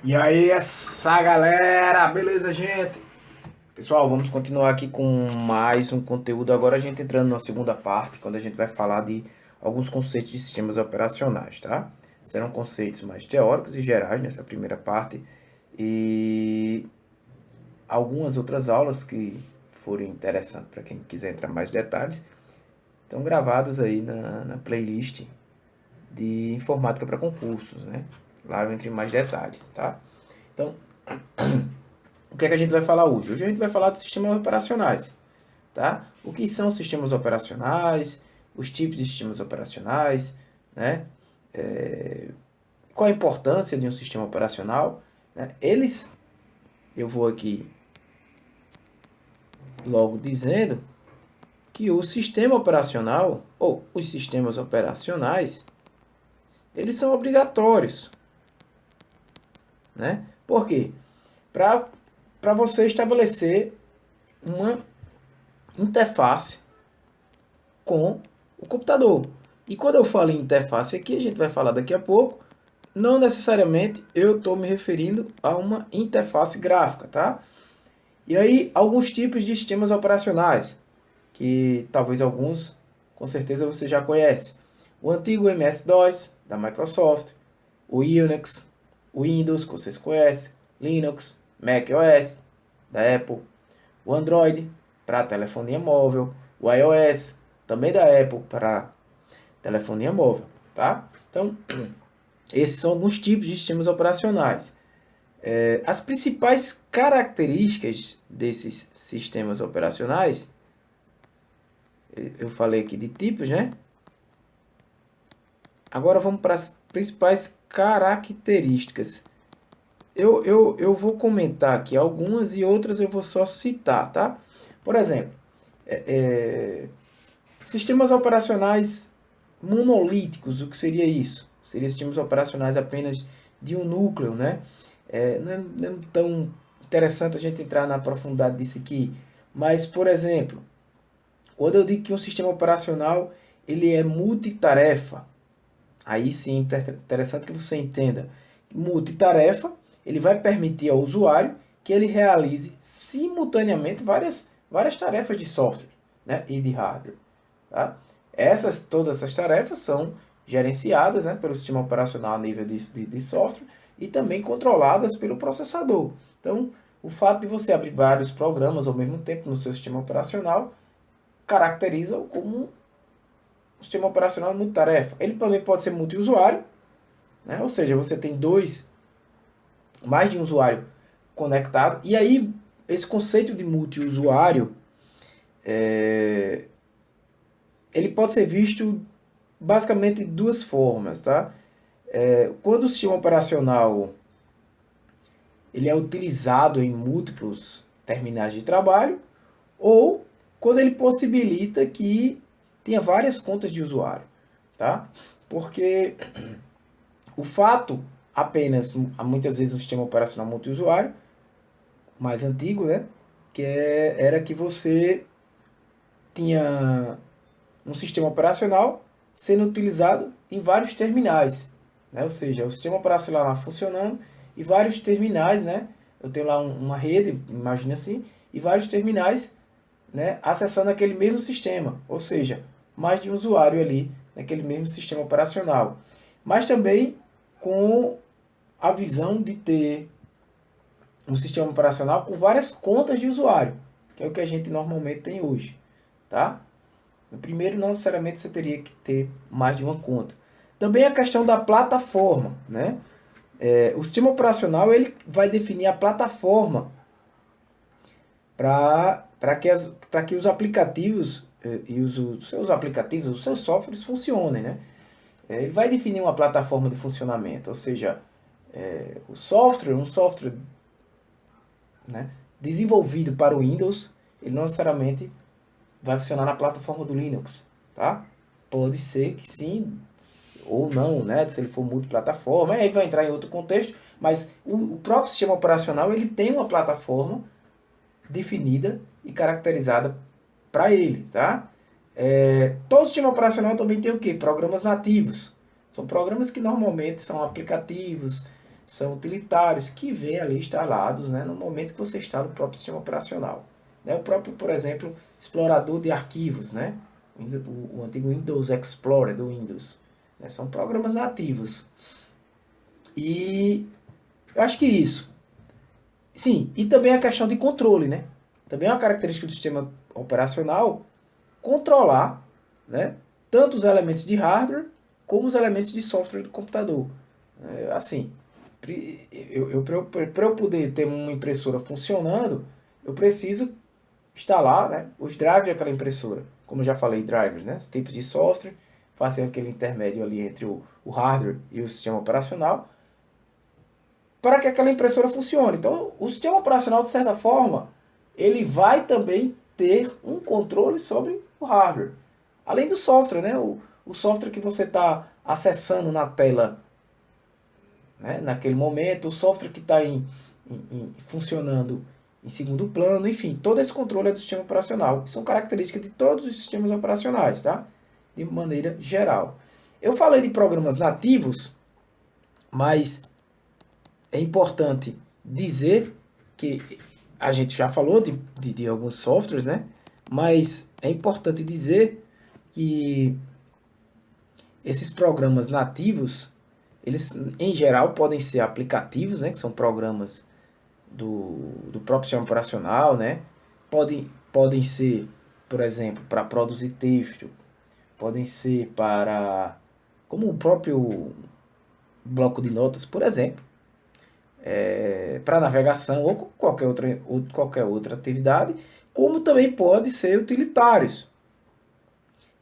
E aí, essa galera, beleza, gente? Pessoal, vamos continuar aqui com mais um conteúdo. Agora a gente entrando na segunda parte, quando a gente vai falar de alguns conceitos de sistemas operacionais, tá? Serão conceitos mais teóricos e gerais nessa primeira parte e algumas outras aulas que forem interessantes para quem quiser entrar mais detalhes estão gravadas aí na playlist de informática para concursos, né? Lá eu entro em mais detalhes, tá? Então, o que é que a gente vai falar hoje? Hoje a gente vai falar de sistemas operacionais, tá? O que são sistemas operacionais, os tipos de sistemas operacionais, né? Qual a importância de um sistema operacional, né? Eu vou aqui logo dizendo que o sistema operacional, ou os sistemas operacionais, eles são obrigatórios, né? Por quê? Para você estabelecer uma interface com o computador. E quando eu falo em interface aqui, a gente vai falar daqui a pouco, não necessariamente eu estou me referindo a uma interface gráfica, tá? E aí, alguns tipos de sistemas operacionais, que talvez alguns, com certeza você já conhece. O antigo MS-DOS, da Microsoft, o Unix, o Windows, que vocês conhecem, Linux, macOS, da Apple, o Android, para telefonia móvel, o iOS, também da Apple, para telefonia móvel, tá? Então, esses são alguns tipos de sistemas operacionais. As principais características desses sistemas operacionais, eu falei aqui de tipos, né? Agora vamos para as principais características. Eu vou comentar aqui algumas e outras eu vou só citar, tá? Por exemplo, é, é, sistemas operacionais monolíticos, o que seria isso? Seria sistemas operacionais apenas de um núcleo, né? Não é tão interessante a gente entrar na profundidade disso aqui, mas, por exemplo, quando eu digo que um sistema operacional ele é multitarefa, aí sim é interessante que você entenda. Multitarefa, ele vai permitir ao usuário que ele realize simultaneamente várias tarefas de software, né, e de hardware. Tá? Todas essas tarefas são gerenciadas, né, pelo sistema operacional a nível de software e também controladas pelo processador. Então, o fato de você abrir vários programas ao mesmo tempo no seu sistema operacional caracteriza-o como um sistema operacional multitarefa. Ele também pode ser multiusuário, né? Ou seja, você tem mais de um usuário conectado. E aí, esse conceito de multiusuário, ele pode ser visto basicamente de duas formas, tá? Quando o sistema operacional ele é utilizado em múltiplos terminais de trabalho, ou quando ele possibilita que tenha várias contas de usuário, tá? Porque o fato apenas, muitas vezes, o sistema operacional multiusuário, mais antigo, né? Era que você tinha um sistema operacional sendo utilizado em vários terminais, né? Ou seja, o sistema operacional lá funcionando e vários terminais, né? Eu tenho lá uma rede, imagina assim, e vários terminais, né, acessando aquele mesmo sistema, ou seja, mais de um usuário ali naquele mesmo sistema operacional. Mas também com a visão de ter um sistema operacional com várias contas de usuário, que é o que a gente normalmente tem hoje, tá? No primeiro, não necessariamente você teria que ter mais de uma conta. Também a questão da plataforma, né? O sistema operacional ele vai definir a plataforma para que os aplicativos e os seus aplicativos, os seus softwares funcionem, né? Ele vai definir uma plataforma de funcionamento, ou seja, um software, né, desenvolvido para o Windows, ele não necessariamente vai funcionar na plataforma do Linux, tá? Pode ser que sim, ou não, né? Se ele for multiplataforma, aí vai entrar em outro contexto, mas o próprio sistema operacional ele tem uma plataforma definida e caracterizada para ele, tá? Todo sistema operacional também tem o quê? Programas nativos. São programas que normalmente são aplicativos, são utilitários que vêm ali instalados, né, no momento que você instala o próprio sistema operacional. Né, o próprio, por exemplo, explorador de arquivos, né, o antigo Windows Explorer do Windows. Né, são programas nativos. E eu acho que isso. Sim, e também a questão de controle, né? Também é uma característica do sistema operacional controlar, né, tanto os elementos de hardware como os elementos de software do computador. Assim, para eu poder ter uma impressora funcionando, eu preciso instalar, né, os drivers daquela impressora. Como eu já falei, drivers, né, os tipos de software, fazendo aquele intermédio ali entre o hardware e o sistema operacional, para que aquela impressora funcione. Então, o sistema operacional, de certa forma, ele vai também ter um controle sobre o hardware. Além do software, né? O software que você está acessando na tela, né, naquele momento, o software que está funcionando em segundo plano, enfim, todo esse controle é do sistema operacional. São características de todos os sistemas operacionais, tá? De maneira geral. Eu falei de programas nativos, mas é importante dizer que a gente já falou de alguns softwares, né? Mas é importante dizer que esses programas nativos, eles em geral podem ser aplicativos, né? Que são programas do próprio sistema operacional, né? Podem ser, por exemplo, para produzir texto, podem ser para, como o próprio bloco de notas, por exemplo, para navegação ou qualquer outra atividade, como também pode ser utilitários,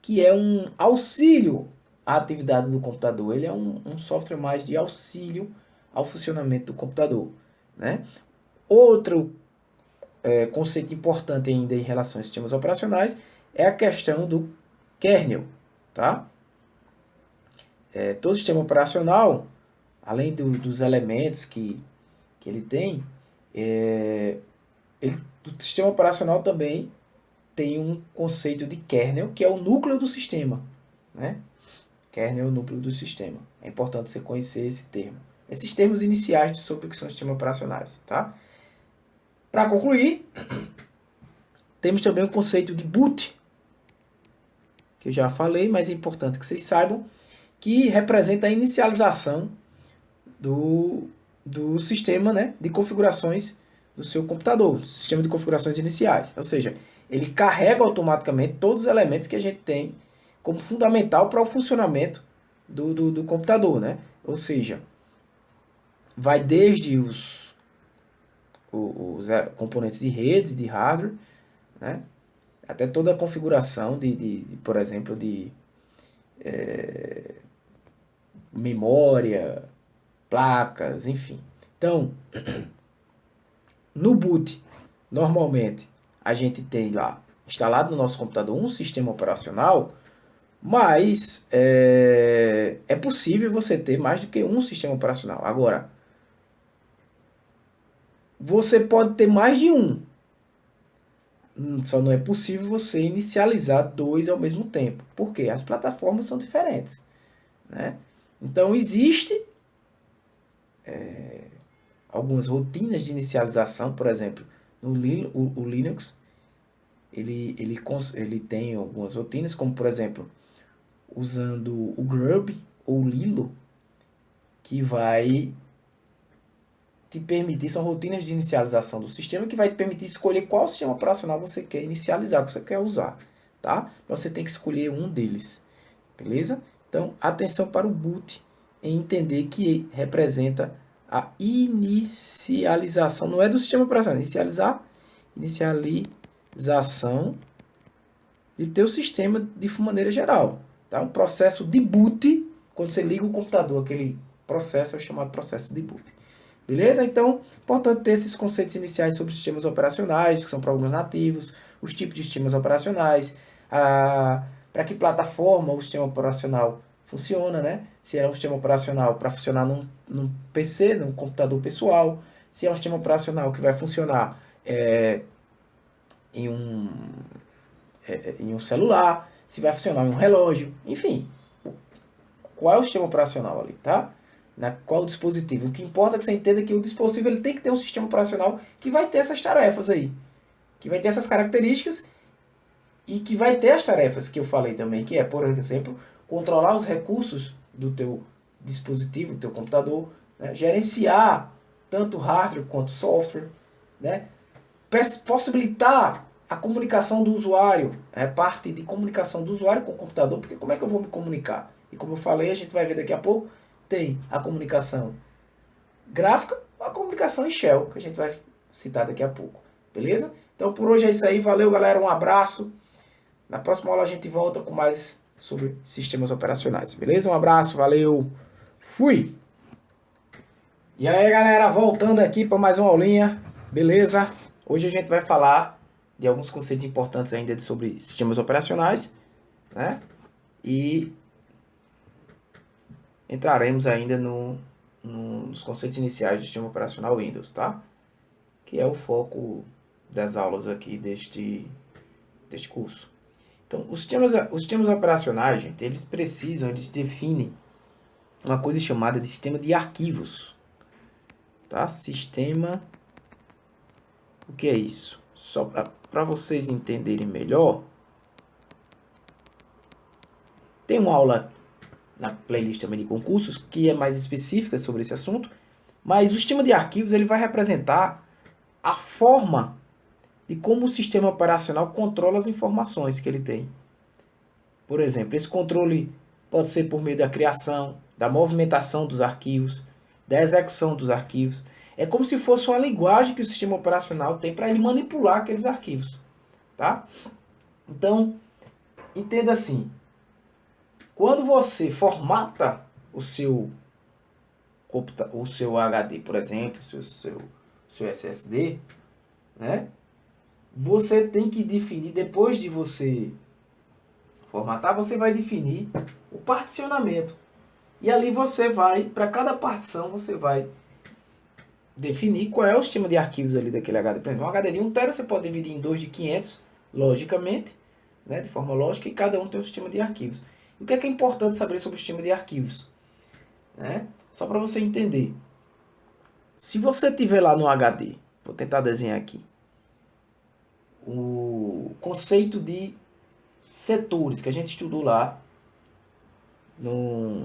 que é um auxílio à atividade do computador. Ele é um software mais de auxílio ao funcionamento do computador. Né? Outro conceito importante ainda em relação aos sistemas operacionais é a questão do kernel. Tá? Todo sistema operacional, além dos elementos que ele tem, o sistema operacional também tem um conceito de kernel, que é o núcleo do sistema. Né? Kernel é o núcleo do sistema. É importante você conhecer esse termo. Esses termos iniciais sobre o que são sistemas operacionais. Tá? Para concluir, temos também o conceito de boot, que eu já falei, mas é importante que vocês saibam, que representa a inicialização do sistema, né, de configurações do seu computador, sistema de configurações iniciais. Ou seja, ele carrega automaticamente todos os elementos que a gente tem como fundamental para o funcionamento do computador. Né? Ou seja, vai desde os componentes de redes, de hardware, né? Até toda a configuração por exemplo, de memória, placas, enfim. Então, no boot, normalmente, a gente tem lá instalado no nosso computador um sistema operacional, mas é possível você ter mais do que um sistema operacional. Agora, você pode ter mais de um. Só não é possível você inicializar dois ao mesmo tempo. Por quê? As plataformas são diferentes. Né? Então, existe algumas rotinas de inicialização, por exemplo, no o Linux, ele tem algumas rotinas, como por exemplo, usando o Grub ou o Lilo, que vai te permitir, são rotinas de inicialização do sistema, que vai te permitir escolher qual sistema operacional você quer inicializar, que você quer usar. Tá? Você tem que escolher um deles. Beleza? Então, atenção para o boot em entender que representa a inicialização, não é do sistema operacional, inicialização de teu sistema de maneira geral. Tá? Um processo de boot, quando você liga o computador, aquele processo é o chamado processo de boot. Beleza? Então, importante ter esses conceitos iniciais sobre sistemas operacionais, que são programas nativos, os tipos de sistemas operacionais, para que plataforma o sistema operacional funciona, né? Se é um sistema operacional para funcionar num PC, num computador pessoal, se é um sistema operacional que vai funcionar em um celular, se vai funcionar em um relógio, enfim, qual é o sistema operacional ali, tá? na qual dispositivo. O que importa é que você entenda que o dispositivo ele tem que ter um sistema operacional que vai ter essas tarefas aí, que vai ter essas características e que vai ter as tarefas que eu falei também, que é, por exemplo, controlar os recursos do teu dispositivo, do teu computador, né? Gerenciar tanto hardware quanto software, né? Possibilitar a comunicação do usuário, parte de comunicação do usuário com o computador, porque como é que eu vou me comunicar? E como eu falei, a gente vai ver daqui a pouco, tem a comunicação gráfica, a comunicação em shell, que a gente vai citar daqui a pouco, beleza? Então por hoje é isso aí, valeu galera, um abraço. Na próxima aula a gente volta com mais sobre sistemas operacionais, beleza? Um abraço, valeu, fui! E aí galera, voltando aqui para mais uma aulinha, beleza? Hoje a gente vai falar de alguns conceitos importantes ainda sobre sistemas operacionais, né? E entraremos ainda nos conceitos iniciais do sistema operacional Windows, tá? Que é o foco das aulas aqui deste curso. Então, os sistemas operacionais, gente, eles definem uma coisa chamada de sistema de arquivos, tá? Sistema, o que é isso? Só para vocês entenderem melhor, tem uma aula na playlist também de concursos que é mais específica sobre esse assunto, mas o sistema de arquivos ele vai representar a forma de como o sistema operacional controla as informações que ele tem. Por exemplo, esse controle pode ser por meio da criação, da movimentação dos arquivos, da execução dos arquivos. É como se fosse uma linguagem que o sistema operacional tem para ele manipular aqueles arquivos, tá? Então, entenda assim, quando você formata o seu HD, por exemplo, o seu SSD, né? Você tem que definir, depois de você formatar, você vai definir o particionamento. E ali você vai, para cada partição, você vai definir qual é o sistema de arquivos ali daquele HD. Por exemplo, um HD de 1 TB você pode dividir em 2 de 500, logicamente, né, de forma lógica, e cada um tem um sistema de arquivos. E o que é importante saber sobre o sistema de arquivos? Né? Só para você entender. Se você tiver lá no HD, vou tentar desenhar aqui, o conceito de setores que a gente estudou lá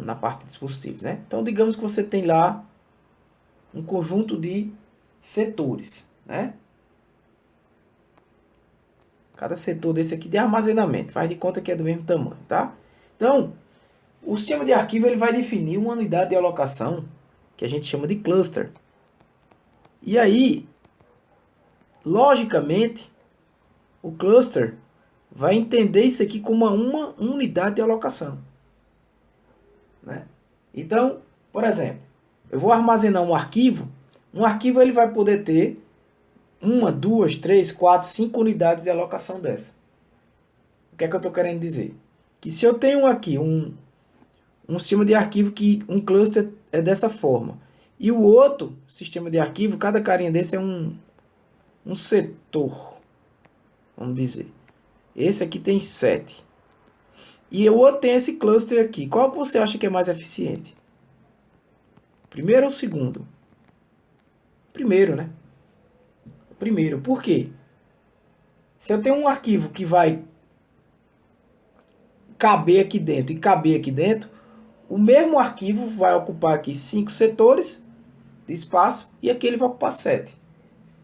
na parte de dispositivos, né? Então, digamos que você tem lá um conjunto de setores, né? Cada setor desse aqui de armazenamento, faz de conta que é do mesmo tamanho, tá? Então, o sistema de arquivo ele vai definir uma unidade de alocação que a gente chama de cluster. E aí, logicamente, o cluster vai entender isso aqui como uma unidade de alocação, né? Então, por exemplo, eu vou armazenar um arquivo ele vai poder ter 1, 2, 3, 4, 5 unidades de alocação dessa. O que é que eu estou querendo dizer? Que se eu tenho aqui um sistema de arquivo que um cluster é dessa forma, e o outro sistema de arquivo, cada carinha desse é um setor, vamos dizer. Esse aqui tem 7. E o outro tem esse cluster aqui. Qual que você acha que é mais eficiente? Primeiro ou segundo? Primeiro, né? Primeiro. Por quê? Se eu tenho um arquivo que vai caber aqui dentro e caber aqui dentro, o mesmo arquivo vai ocupar aqui 5 setores de espaço e aqui ele vai ocupar 7.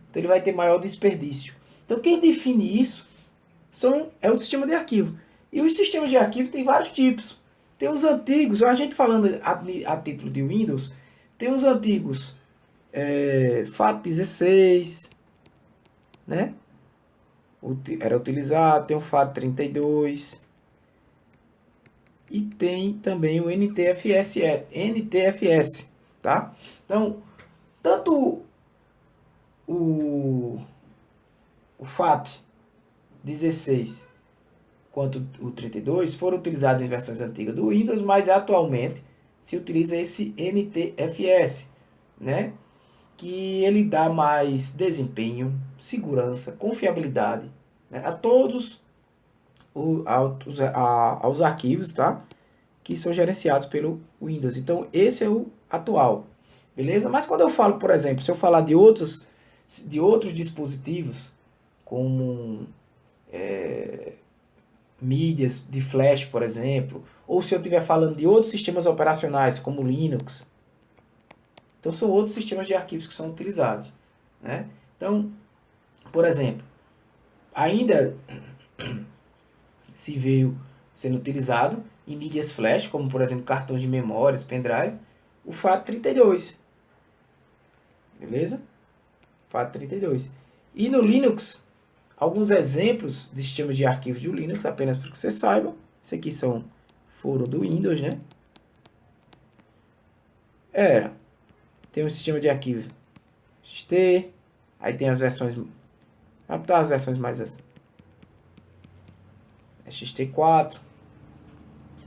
Então ele vai ter maior desperdício. Então quem define isso é o sistema de arquivo. E os sistemas de arquivo tem vários tipos. Tem os antigos, a gente falando a título de Windows, tem os antigos FAT16, né? Era utilizado, tem o FAT32 e tem também o NTFS, tá? Então, tanto o FAT16 quanto o 32 foram utilizados em versões antigas do Windows, mas atualmente se utiliza esse NTFS, né? Que ele dá mais desempenho, segurança, confiabilidade, né, a todos aos arquivos, tá? Que são gerenciados pelo Windows. Então esse é o atual, beleza? Mas quando eu falo, por exemplo, se eu falar de outros dispositivos, como mídias de flash, por exemplo, ou se eu estiver falando de outros sistemas operacionais, como Linux, então são outros sistemas de arquivos que são utilizados, né? Então, por exemplo, ainda se veio sendo utilizado em mídias flash, como por exemplo cartões de memórias, pendrive, o FAT32, beleza? FAT32. E no Linux, alguns exemplos de sistemas de arquivos do Linux, apenas para que você saiba. Isso aqui foram do Windows, né? Tem um sistema de arquivo XT, aí tem as versões, vamos botar as versões mais XT4,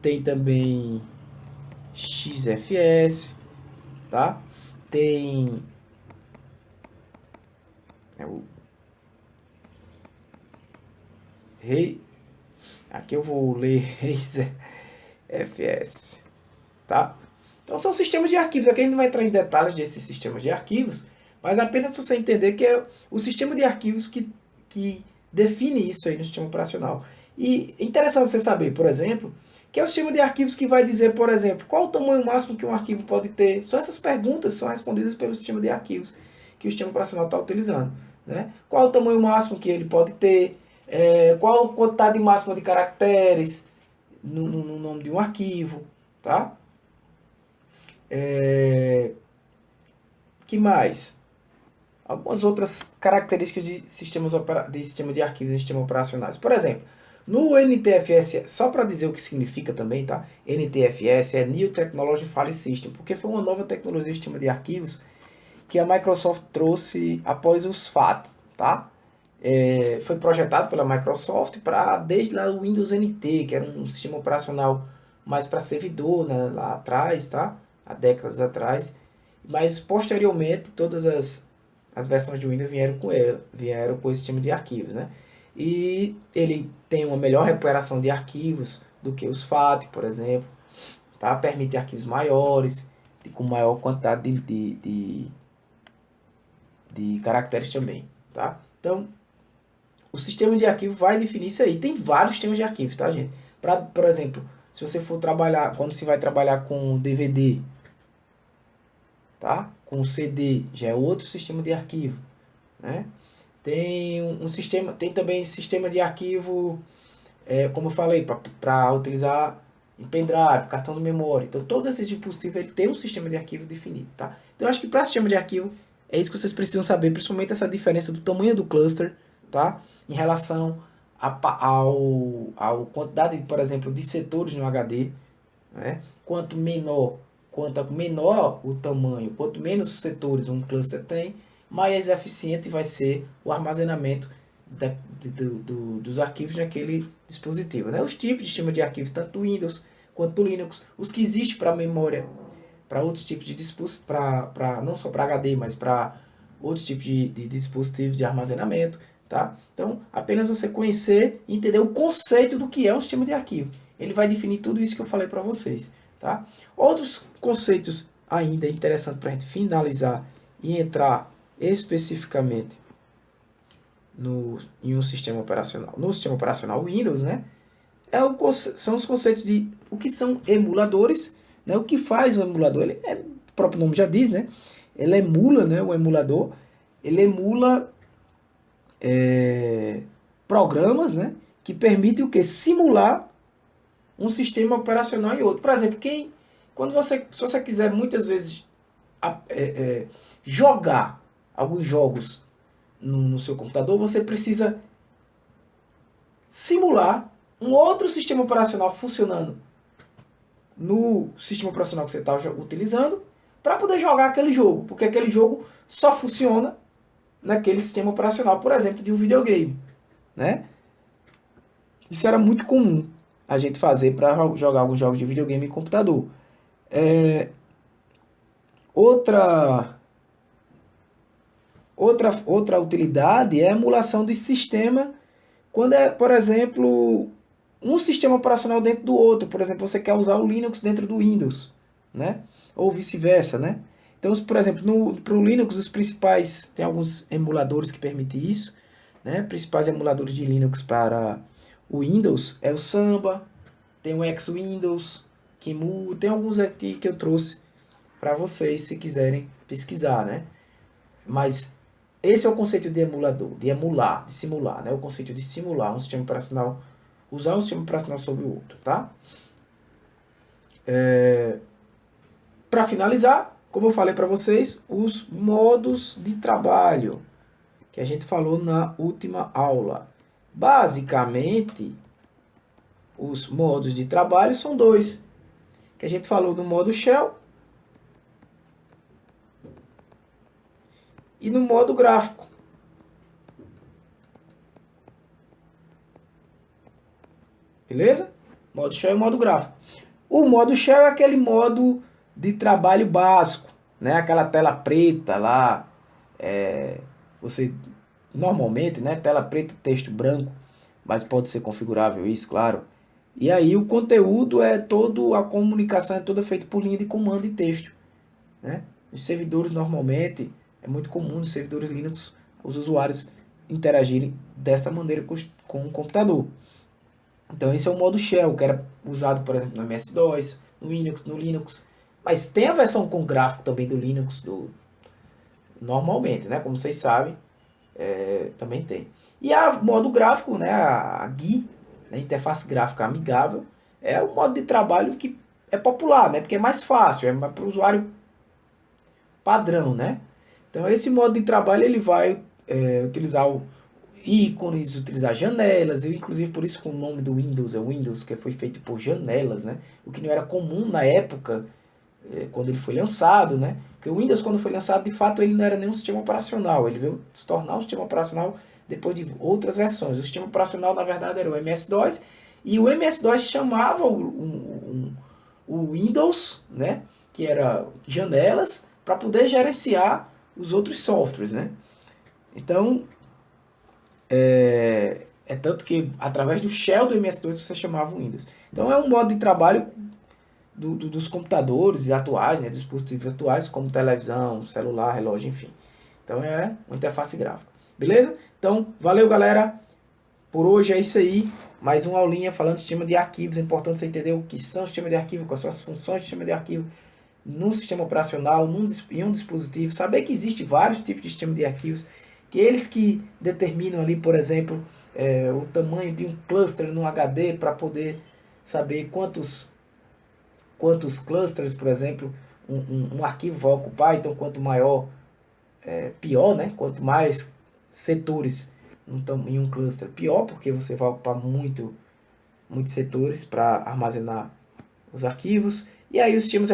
tem também XFS, tá? Tem o Rei, aqui eu vou ler Razer FS, tá? Então são sistemas de arquivos, aqui a gente não vai entrar em detalhes desses sistemas de arquivos, mas apenas para você entender que é o sistema de arquivos que define isso aí no sistema operacional. E é interessante você saber, por exemplo, que é o sistema de arquivos que vai dizer, por exemplo, qual o tamanho máximo que um arquivo pode ter. Só essas perguntas são respondidas pelo sistema de arquivos que o sistema operacional está utilizando, né? Qual o tamanho máximo que ele pode ter, qual a quantidade máxima de caracteres no nome de um arquivo, tá? Que mais? Algumas outras características de sistema de arquivos e sistemas operacionais. Por exemplo, no NTFS, só para dizer o que significa também, tá? NTFS é New Technology File System, porque foi uma nova tecnologia de sistema de arquivos que a Microsoft trouxe após os FATs, tá? Foi projetado pela Microsoft para desde lá o Windows NT, que era um sistema operacional mais para servidor, né, lá atrás, tá? Há décadas atrás. Mas posteriormente todas as versões de Windows vieram com esse sistema de arquivos, né? E ele tem uma melhor recuperação de arquivos do que os FAT, por exemplo, tá? Permite arquivos maiores, com maior quantidade de caracteres também, tá? Então, o sistema de arquivo vai definir isso aí. Tem vários sistemas de arquivo, tá, gente? Por exemplo, se você for trabalhar, quando você vai trabalhar com DVD, tá? Com CD, já é outro sistema de arquivo, né? Tem um sistema, tem também sistema de arquivo, como eu falei, para utilizar em pendrive, cartão de memória. Então, todos esses dispositivos ele tem um sistema de arquivo definido, tá? Então, eu acho que para sistema de arquivo é isso que vocês precisam saber, principalmente essa diferença do tamanho do cluster, tá? Em relação ao quantidade, por exemplo, de setores no HD, né? Quanto menor o tamanho, quanto menos setores um cluster tem, mais eficiente vai ser o armazenamento dos arquivos naquele dispositivo, né? Os tipos de sistema de arquivo, tanto do Windows quanto do Linux, os que existem para memória, para outros tipos de dispositivos, não só para HD, mas para outros tipos de dispositivos de armazenamento, tá? Então, apenas você conhecer e entender o conceito do que é um sistema de arquivo. Ele vai definir tudo isso que eu falei para vocês, tá? Outros conceitos ainda interessantes para a gente finalizar e entrar especificamente em um sistema operacional, no sistema operacional Windows, né? São os conceitos de o que são emuladores, né? O que faz um emulador, o próprio nome já diz, né? Ele emula, né? O emulador, ele emula programas, né? Que permitem o que? Simular um sistema operacional em outro. Por exemplo, se você quiser muitas vezes jogar alguns jogos no seu computador, você precisa simular um outro sistema operacional funcionando no sistema operacional que você está utilizando para poder jogar aquele jogo, porque aquele jogo só funciona naquele sistema operacional, por exemplo, de um videogame, né? Isso era muito comum a gente fazer para jogar alguns jogos de videogame em computador. Outra utilidade é a emulação de sistema quando é, por exemplo, um sistema operacional dentro do outro. Por exemplo, você quer usar o Linux dentro do Windows, né? ou vice-versa, né? Então, por exemplo, para o Linux, os principais, tem alguns emuladores que permitem isso, né? Principais emuladores de Linux para o Windows é o Samba, tem o X-Windows, Kimu, tem alguns aqui que eu trouxe para vocês se quiserem pesquisar, né? Mas esse é o conceito de emulador, de emular, de simular, né? O conceito de simular um sistema operacional, usar um sistema operacional sobre o outro, tá? Para finalizar, como eu falei para vocês, os modos de trabalho que a gente falou na última aula. Basicamente, os modos de trabalho são dois, que a gente falou no modo shell e no modo gráfico. Beleza? Modo shell e modo gráfico. O modo shell é aquele modo de trabalho básico, né? Aquela tela preta lá, você normalmente, né? Tela preta, texto branco, mas pode ser configurável isso, claro. E aí o conteúdo é todo, a comunicação é toda feita por linha de comando e texto, né? Os servidores normalmente, é muito comum nos servidores Linux os usuários interagirem dessa maneira com o computador. Então esse é o modo shell, que era usado, por exemplo, no MS-DOS, no Linux. Mas tem a versão com gráfico também do Linux, normalmente, né? Como vocês sabem, também tem. E a modo gráfico, né? A GUI, né? Interface gráfica amigável, é o modo de trabalho que é popular, né? Porque é mais fácil, é para o usuário padrão, né? Então esse modo de trabalho ele vai utilizar ícones, utilizar janelas, e inclusive por isso que o nome do Windows é Windows, que foi feito por janelas, né? O que não era comum na época, quando ele foi lançado, né? Porque o Windows, quando foi lançado, de fato, ele não era nenhum sistema operacional, ele veio se tornar um sistema operacional depois de outras versões. O sistema operacional, na verdade, era o MS-DOS, e o MS-DOS chamava o Windows, né? Que era janelas, para poder gerenciar os outros softwares, né? Então, é tanto que através do shell do MS-DOS você chamava o Windows. Então é um modo de trabalho dos computadores atuais, né, dos dispositivos atuais, como televisão, celular, relógio, enfim. Então é uma interface gráfica. Beleza? Então, valeu galera. Por hoje é isso aí. Mais uma aulinha falando de sistema de arquivos. É importante você entender o que são sistemas de arquivo, quais são as funções do sistema de arquivo num sistema operacional, em um dispositivo. Saber que existe vários tipos de sistema de arquivos, que eles que determinam ali, por exemplo, o tamanho de um cluster no HD para poder saber quantos clusters, por exemplo, um arquivo vai ocupar. Então, quanto maior, pior, né? Quanto mais setores em um cluster, pior, porque você vai ocupar muitos setores para armazenar os arquivos. E aí os sistemas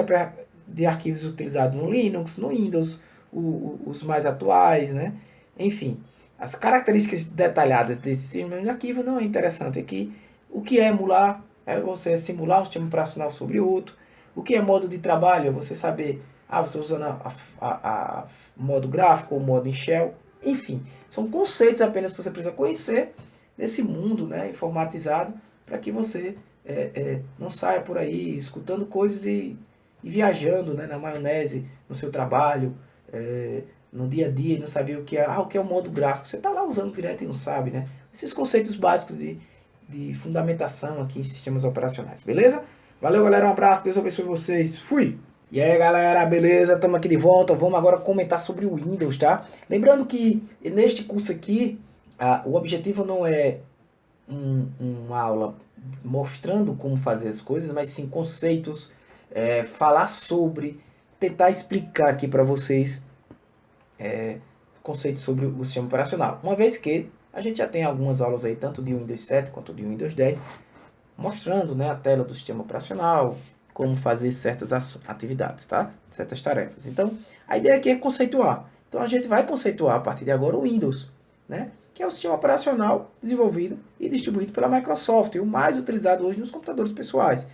de arquivos utilizados no Linux, no Windows, os mais atuais, né? Enfim, as características detalhadas desse sistema de arquivo não é interessante aqui. O que é emular é você simular um sistema operacional sobre outro. O que é modo de trabalho é você saber, você usando a modo gráfico ou modo em shell. Enfim, são conceitos apenas que você precisa conhecer nesse mundo, né, informatizado, para que você não saia por aí escutando coisas e viajando, né, na maionese no seu trabalho, no dia a dia, e não sabia o que é o modo gráfico. Você está lá usando direto e não sabe, né? Esses conceitos básicos de fundamentação aqui em sistemas operacionais, beleza? Valeu, galera, um abraço, Deus abençoe vocês, fui! E aí, galera, beleza? Estamos aqui de volta. Vamos agora comentar sobre o Windows, tá? Lembrando que neste curso aqui, o objetivo não é uma aula mostrando como fazer as coisas, mas sim conceitos, falar sobre, tentar explicar aqui para vocês conceitos sobre o sistema operacional. Uma vez que a gente já tem algumas aulas aí, tanto de Windows 7 quanto de Windows 10, mostrando, né, a tela do sistema operacional, como fazer certas atividades, tá? Certas tarefas. Então, a ideia aqui é conceituar. Então, a gente vai conceituar a partir de agora o Windows, né? Que é o sistema operacional desenvolvido e distribuído pela Microsoft, o mais utilizado hoje nos computadores pessoais.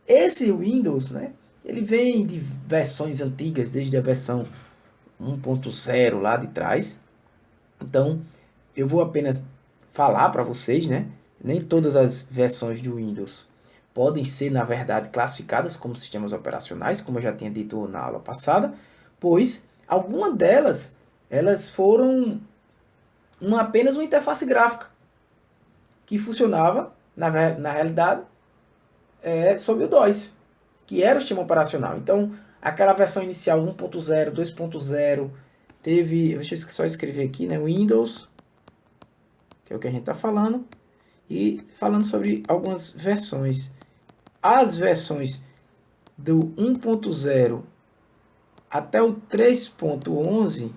Esse Windows, né, ele vem de versões antigas, desde a versão 1.0 lá de trás. Então, eu vou apenas falar para vocês, né? Nem todas as versões do Windows podem ser, na verdade, classificadas como sistemas operacionais, como eu já tinha dito na aula passada, pois algumas delas elas foram apenas uma interface gráfica que funcionava, na realidade, sob o DOS, que era o sistema operacional. Então, aquela versão inicial 1.0, 2.0, teve, deixa eu só escrever aqui, né, Windows, que é o que a gente está falando, e falando sobre algumas versões. As versões do 1.0 até o 3.11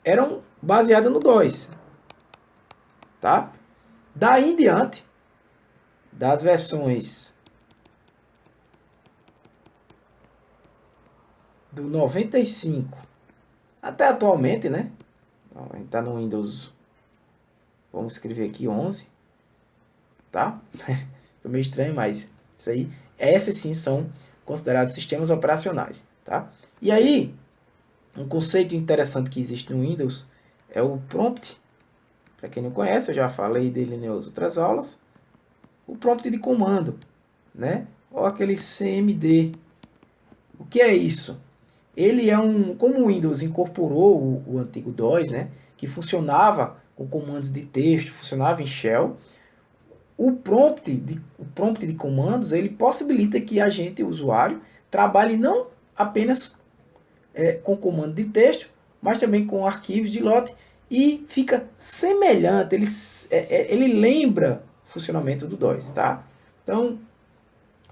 eram baseadas no DOS, tá? Daí em diante, das versões do 95 até atualmente, né? A gente está no Windows, vamos escrever aqui 11, tá? Ficou meio estranho, mas isso aí, essas sim são considerados sistemas operacionais, tá? E aí, um conceito interessante que existe no Windows é o prompt. Para quem não conhece, eu já falei dele nas outras aulas. O prompt de comando, né? Ou aquele CMD. O que é isso? Ele é como o Windows incorporou o antigo DOS, né? Que funcionava com comandos de texto, funcionava em shell. O prompt de comandos, ele possibilita que a gente, o usuário, trabalhe não apenas com comando de texto, mas também com arquivos de lote, e fica semelhante, ele lembra o funcionamento do DOS, tá? Então,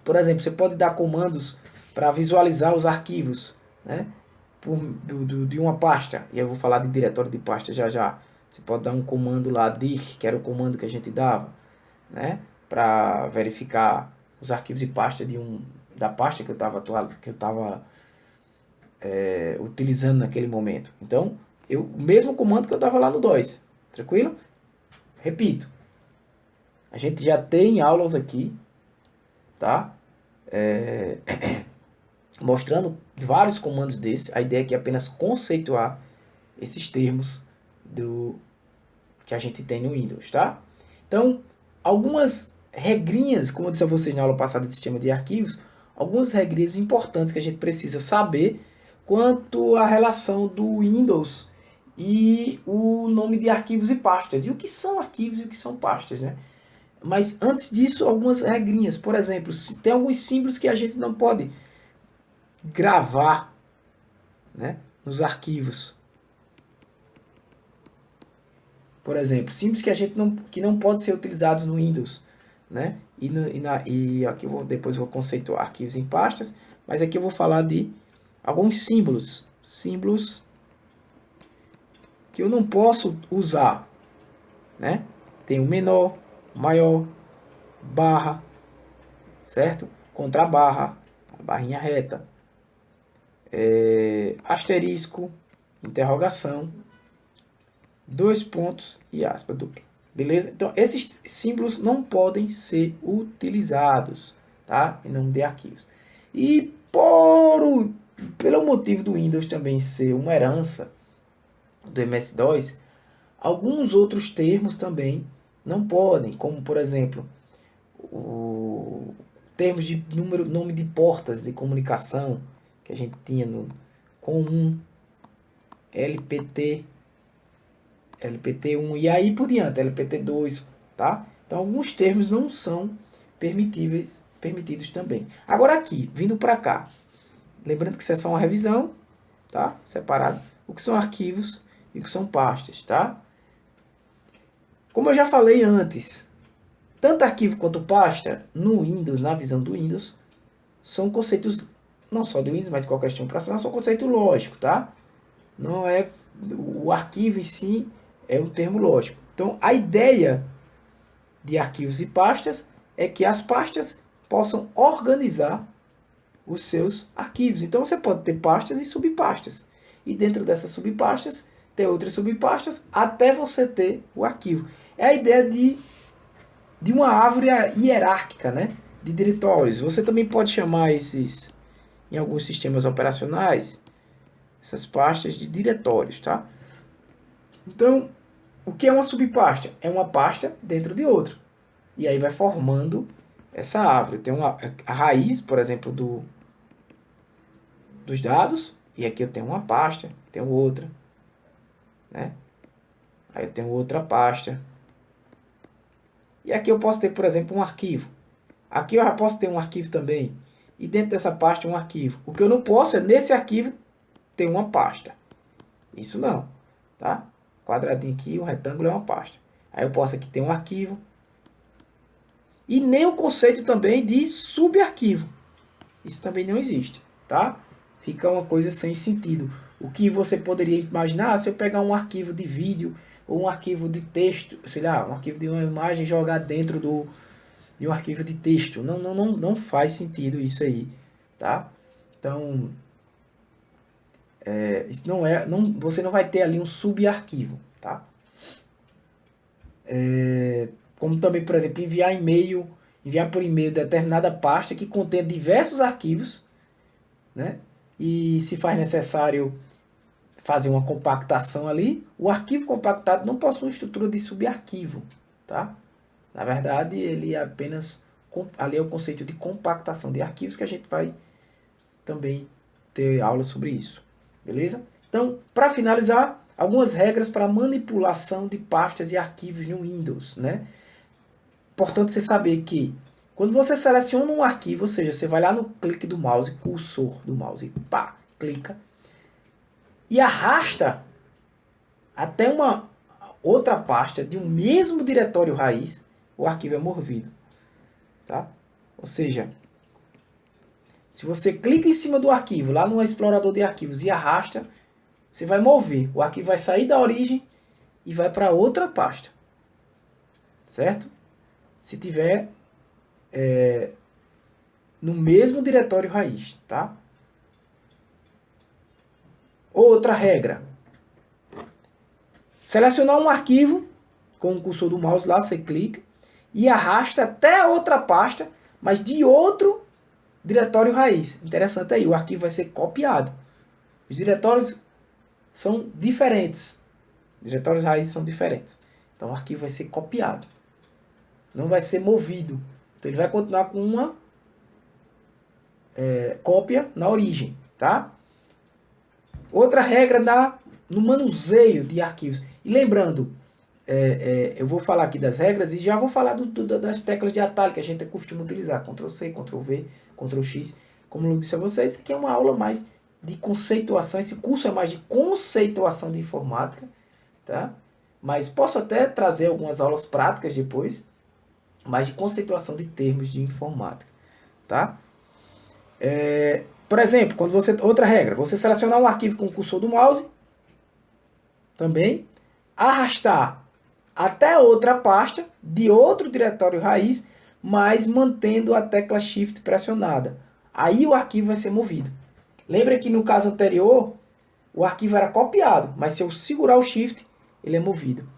por exemplo, você pode dar comandos para visualizar os arquivos, né, de uma pasta, e eu vou falar de diretório de pasta já já. Você pode dar um comando lá, dir, que era o comando que a gente dava, né, para verificar os arquivos e pasta da pasta que eu estava utilizando naquele momento. Então, o mesmo comando que eu dava lá no DOS, tranquilo? Repito, a gente já tem aulas aqui, tá? Mostrando vários comandos desses. A ideia aqui é apenas conceituar esses termos que a gente tem no Windows, tá? Então, algumas regrinhas, como eu disse a vocês na aula passada de sistema de arquivos, algumas regrinhas importantes que a gente precisa saber quanto à relação do Windows e o nome de arquivos e pastas. E o que são arquivos e o que são pastas, né? Mas antes disso, algumas regrinhas. Por exemplo, tem alguns símbolos que a gente não pode gravar, né, nos arquivos. Por exemplo, símbolos que não podem ser utilizados no Windows, né? E aqui depois eu vou conceituar arquivos em pastas, mas aqui eu vou falar de alguns símbolos que eu não posso usar, né? Tem o menor, maior, barra, certo? Contra barra, a barrinha reta, asterisco, interrogação, dois pontos e aspa dupla. Beleza? Então, esses símbolos não podem ser utilizados, tá? Em nome de arquivos. E pelo motivo do Windows também ser uma herança do MS-DOS, alguns outros termos também não podem, como por exemplo, termos de nome de portas de comunicação que a gente tinha no COM1, LPT, LPT1 e aí por diante, LPT2, tá? Então alguns termos não são permitidos também. Agora aqui, vindo para cá, lembrando que isso é só uma revisão, tá? Separado. O que são arquivos e o que são pastas, tá? Como eu já falei antes, tanto arquivo quanto pasta no Windows, na visão do Windows, são conceitos não só do Windows, mas de qualquer sistema operacional, são conceitos lógicos, tá? Não é o arquivo em si é um termo lógico. Então, a ideia de arquivos e pastas é que as pastas possam organizar os seus arquivos. Então, você pode ter pastas e subpastas. E dentro dessas subpastas, ter outras subpastas, até você ter o arquivo. É a ideia de uma árvore hierárquica, né? De diretórios. Você também pode chamar esses, em alguns sistemas operacionais, essas pastas de diretórios, tá? Então, O que é uma subpasta? É uma pasta dentro de outra. E aí vai formando essa árvore. Tem a raiz, por exemplo, dos dados. E aqui eu tenho uma pasta, tenho outra. Né? Aí eu tenho outra pasta. E aqui eu posso ter, por exemplo, um arquivo. Aqui eu já posso ter um arquivo também. E dentro dessa pasta um arquivo. O que eu não posso é nesse arquivo ter uma pasta. Isso não. Tá? Quadradinho aqui, um retângulo é uma pasta. Aí eu posso aqui ter um arquivo. E nem o conceito também de subarquivo. Isso também não existe. Tá? Fica uma coisa sem sentido. O que você poderia imaginar se eu pegar um arquivo de vídeo ou um arquivo de texto, sei lá, um arquivo de uma imagem e jogar dentro de um arquivo de texto. Não faz sentido isso aí. Tá? Então, isso você não vai ter ali um subarquivo. Tá? Como também, por exemplo, enviar por e-mail determinada pasta que contém diversos arquivos, né? E se faz necessário fazer uma compactação ali, o arquivo compactado não possui estrutura de subarquivo, tá? Na verdade, ele é apenas ali é o conceito de compactação de arquivos que a gente vai também ter aula sobre isso, beleza? Então, para finalizar, algumas regras para manipulação de pastas e arquivos no Windows, né? Importante você saber que quando você seleciona um arquivo, ou seja, você vai lá no clique do mouse, cursor do mouse, e pá, clica, e arrasta até uma outra pasta de um mesmo diretório raiz, o arquivo é movido. Tá? Ou seja, se você clica em cima do arquivo, lá no explorador de arquivos, e arrasta, você vai mover. O arquivo vai sair da origem e vai para outra pasta. Certo? Se tiver no mesmo diretório raiz. Tá? Outra regra. Selecionar um arquivo, com o cursor do mouse lá, você clica, e arrasta até outra pasta, mas de outro diretório raiz. Interessante aí, o arquivo vai ser copiado. Os diretórios são diferentes. Os diretórios raiz são diferentes. Então o arquivo vai ser copiado. Não vai ser movido. Então ele vai continuar com uma cópia na origem. Tá? Outra regra no manuseio de arquivos. E lembrando, eu vou falar aqui das regras e já vou falar das teclas de atalho que a gente costuma utilizar. Ctrl C, Ctrl V, Ctrl X. Como eu disse a vocês, isso aqui é uma aula mais de conceituação. Esse curso é mais de conceituação de informática. Tá? Mas posso até trazer algumas aulas práticas depois, mais de conceituação de termos de informática. Tá? Por exemplo, outra regra, você selecionar um arquivo com o cursor do mouse, também, arrastar até outra pasta de outro diretório raiz, mas mantendo a tecla Shift pressionada. Aí o arquivo vai ser movido. Lembra que no caso anterior, o arquivo era copiado, mas se eu segurar o Shift, ele é movido.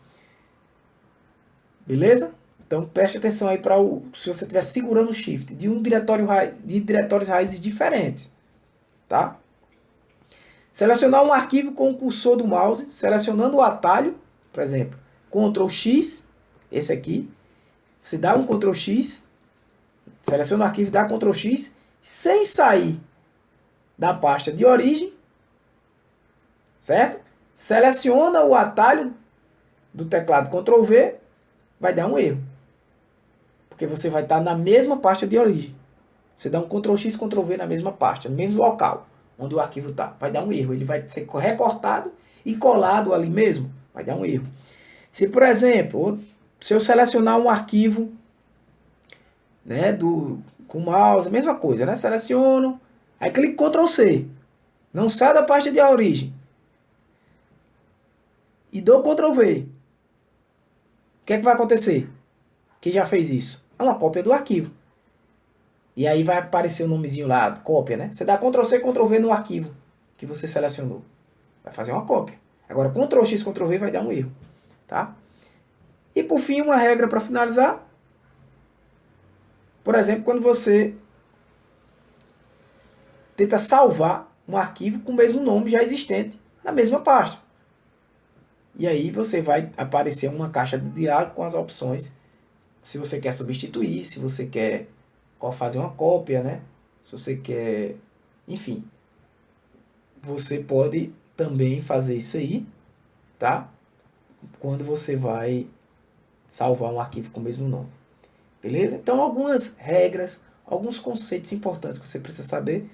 Beleza? Então preste atenção aí se você estiver segurando o Shift de de diretórios raízes diferentes. Tá? Selecionar um arquivo com o cursor do mouse, selecionando o atalho, por exemplo, Ctrl X, esse aqui, você dá um Ctrl X, seleciona o arquivo, dá Ctrl X, sem sair da pasta de origem, certo? Seleciona o atalho do teclado Ctrl V, vai dar um erro, porque você vai estar na mesma pasta de origem. Você dá um Ctrl X, Ctrl V na mesma pasta, no mesmo local onde o arquivo está. Vai dar um erro. Ele vai ser recortado e colado ali mesmo. Vai dar um erro. Se, por exemplo, se eu selecionar um arquivo, né, com o mouse, a mesma coisa, né? Seleciono, aí clico Ctrl C. Não sai da pasta de origem. E dou Ctrl V. O que é que vai acontecer? Quem já fez isso? É uma cópia do arquivo. E aí vai aparecer o nomezinho lá, cópia, né? Você dá Ctrl C, Ctrl V no arquivo que você selecionou. Vai fazer uma cópia. Agora, Ctrl X, Ctrl V vai dar um erro. Tá? E por fim, uma regra para finalizar. Por exemplo, quando você tenta salvar um arquivo com o mesmo nome já existente na mesma pasta. E aí você vai aparecer uma caixa de diálogo com as opções. Se você quer substituir, se você quer fazer uma cópia, né? Se você quer, enfim, você pode também fazer isso aí, tá? Quando você vai salvar um arquivo com o mesmo nome. Beleza? Então, algumas regras, alguns conceitos importantes que você precisa saber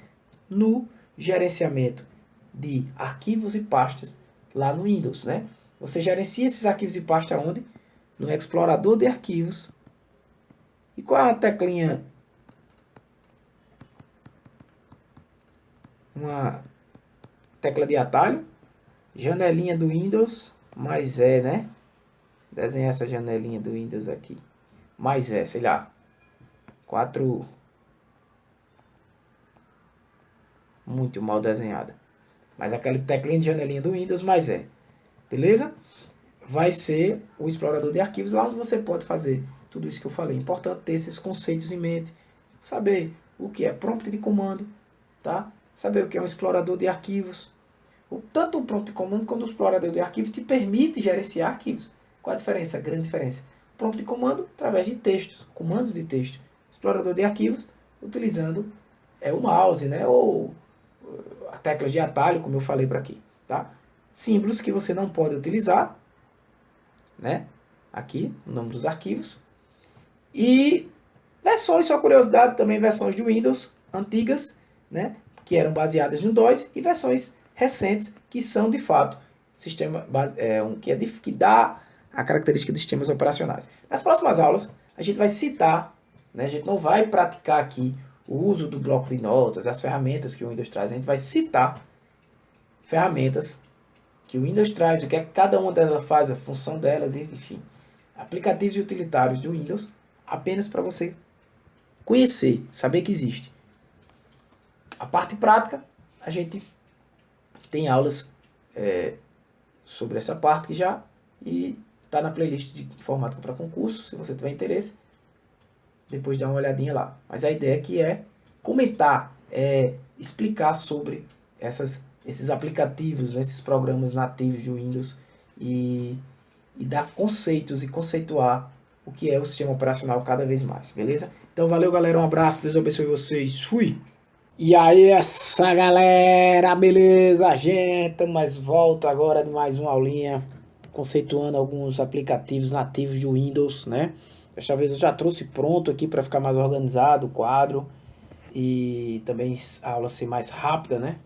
no gerenciamento de arquivos e pastas lá no Windows, né? Você gerencia esses arquivos e pastas onde? No explorador de arquivos. E qual é a teclinha? Uma tecla de atalho. Janelinha do Windows, mais né? Desenhar essa janelinha do Windows aqui. Mais sei lá. 4. Muito mal desenhada. Mas aquela teclinha de janelinha do Windows, mais beleza? Vai ser o explorador de arquivos, lá onde você pode fazer tudo isso que eu falei. Importante ter esses conceitos em mente. Saber o que é prompt de comando, tá? Saber o que é um explorador de arquivos. Tanto o prompt de comando quanto o explorador de arquivos te permite gerenciar arquivos. Qual a diferença? A grande diferença. Prompt de comando através de textos, comandos de texto. Explorador de arquivos utilizando o mouse, né? Ou a tecla de atalho, como eu falei para aqui, tá? Símbolos que você não pode utilizar, né? Aqui, o nome dos arquivos. E versões, só curiosidade, também versões de Windows antigas, né? Que eram baseadas no DOS, e versões recentes que são de fato sistema que dá a característica de sistemas operacionais. Nas próximas aulas a gente vai citar, né? A gente não vai praticar aqui o uso do bloco de notas, as ferramentas que o Windows traz. A gente vai citar ferramentas que o Windows traz, o que é que cada uma delas faz, a função delas, enfim. Aplicativos e utilitários do Windows, apenas para você conhecer, saber que existe. A parte prática, a gente tem aulas sobre essa parte já, e está na playlist de informática para concurso, se você tiver interesse, depois dá uma olhadinha lá. Mas a ideia aqui é comentar, explicar sobre esses aplicativos, né, esses programas nativos de Windows e dar conceitos e conceituar o que é o sistema operacional cada vez mais, beleza? Então valeu, galera, um abraço, Deus abençoe vocês, fui! E aí, essa galera, beleza, gente? Mas volta agora de mais uma aulinha conceituando alguns aplicativos nativos de Windows, né? Desta vez eu já trouxe pronto aqui para ficar mais organizado o quadro e também a aula ser mais rápida, né?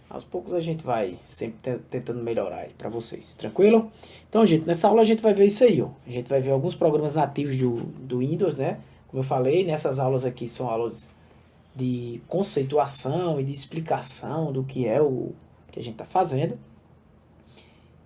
Aos poucos a gente vai sempre tentando melhorar aí para vocês, tranquilo? Então, gente, nessa aula a gente vai ver isso aí, ó. A gente vai ver alguns programas nativos do Windows, né? Como eu falei, nessas aulas aqui são aulas de conceituação e de explicação do que é o que a gente está fazendo.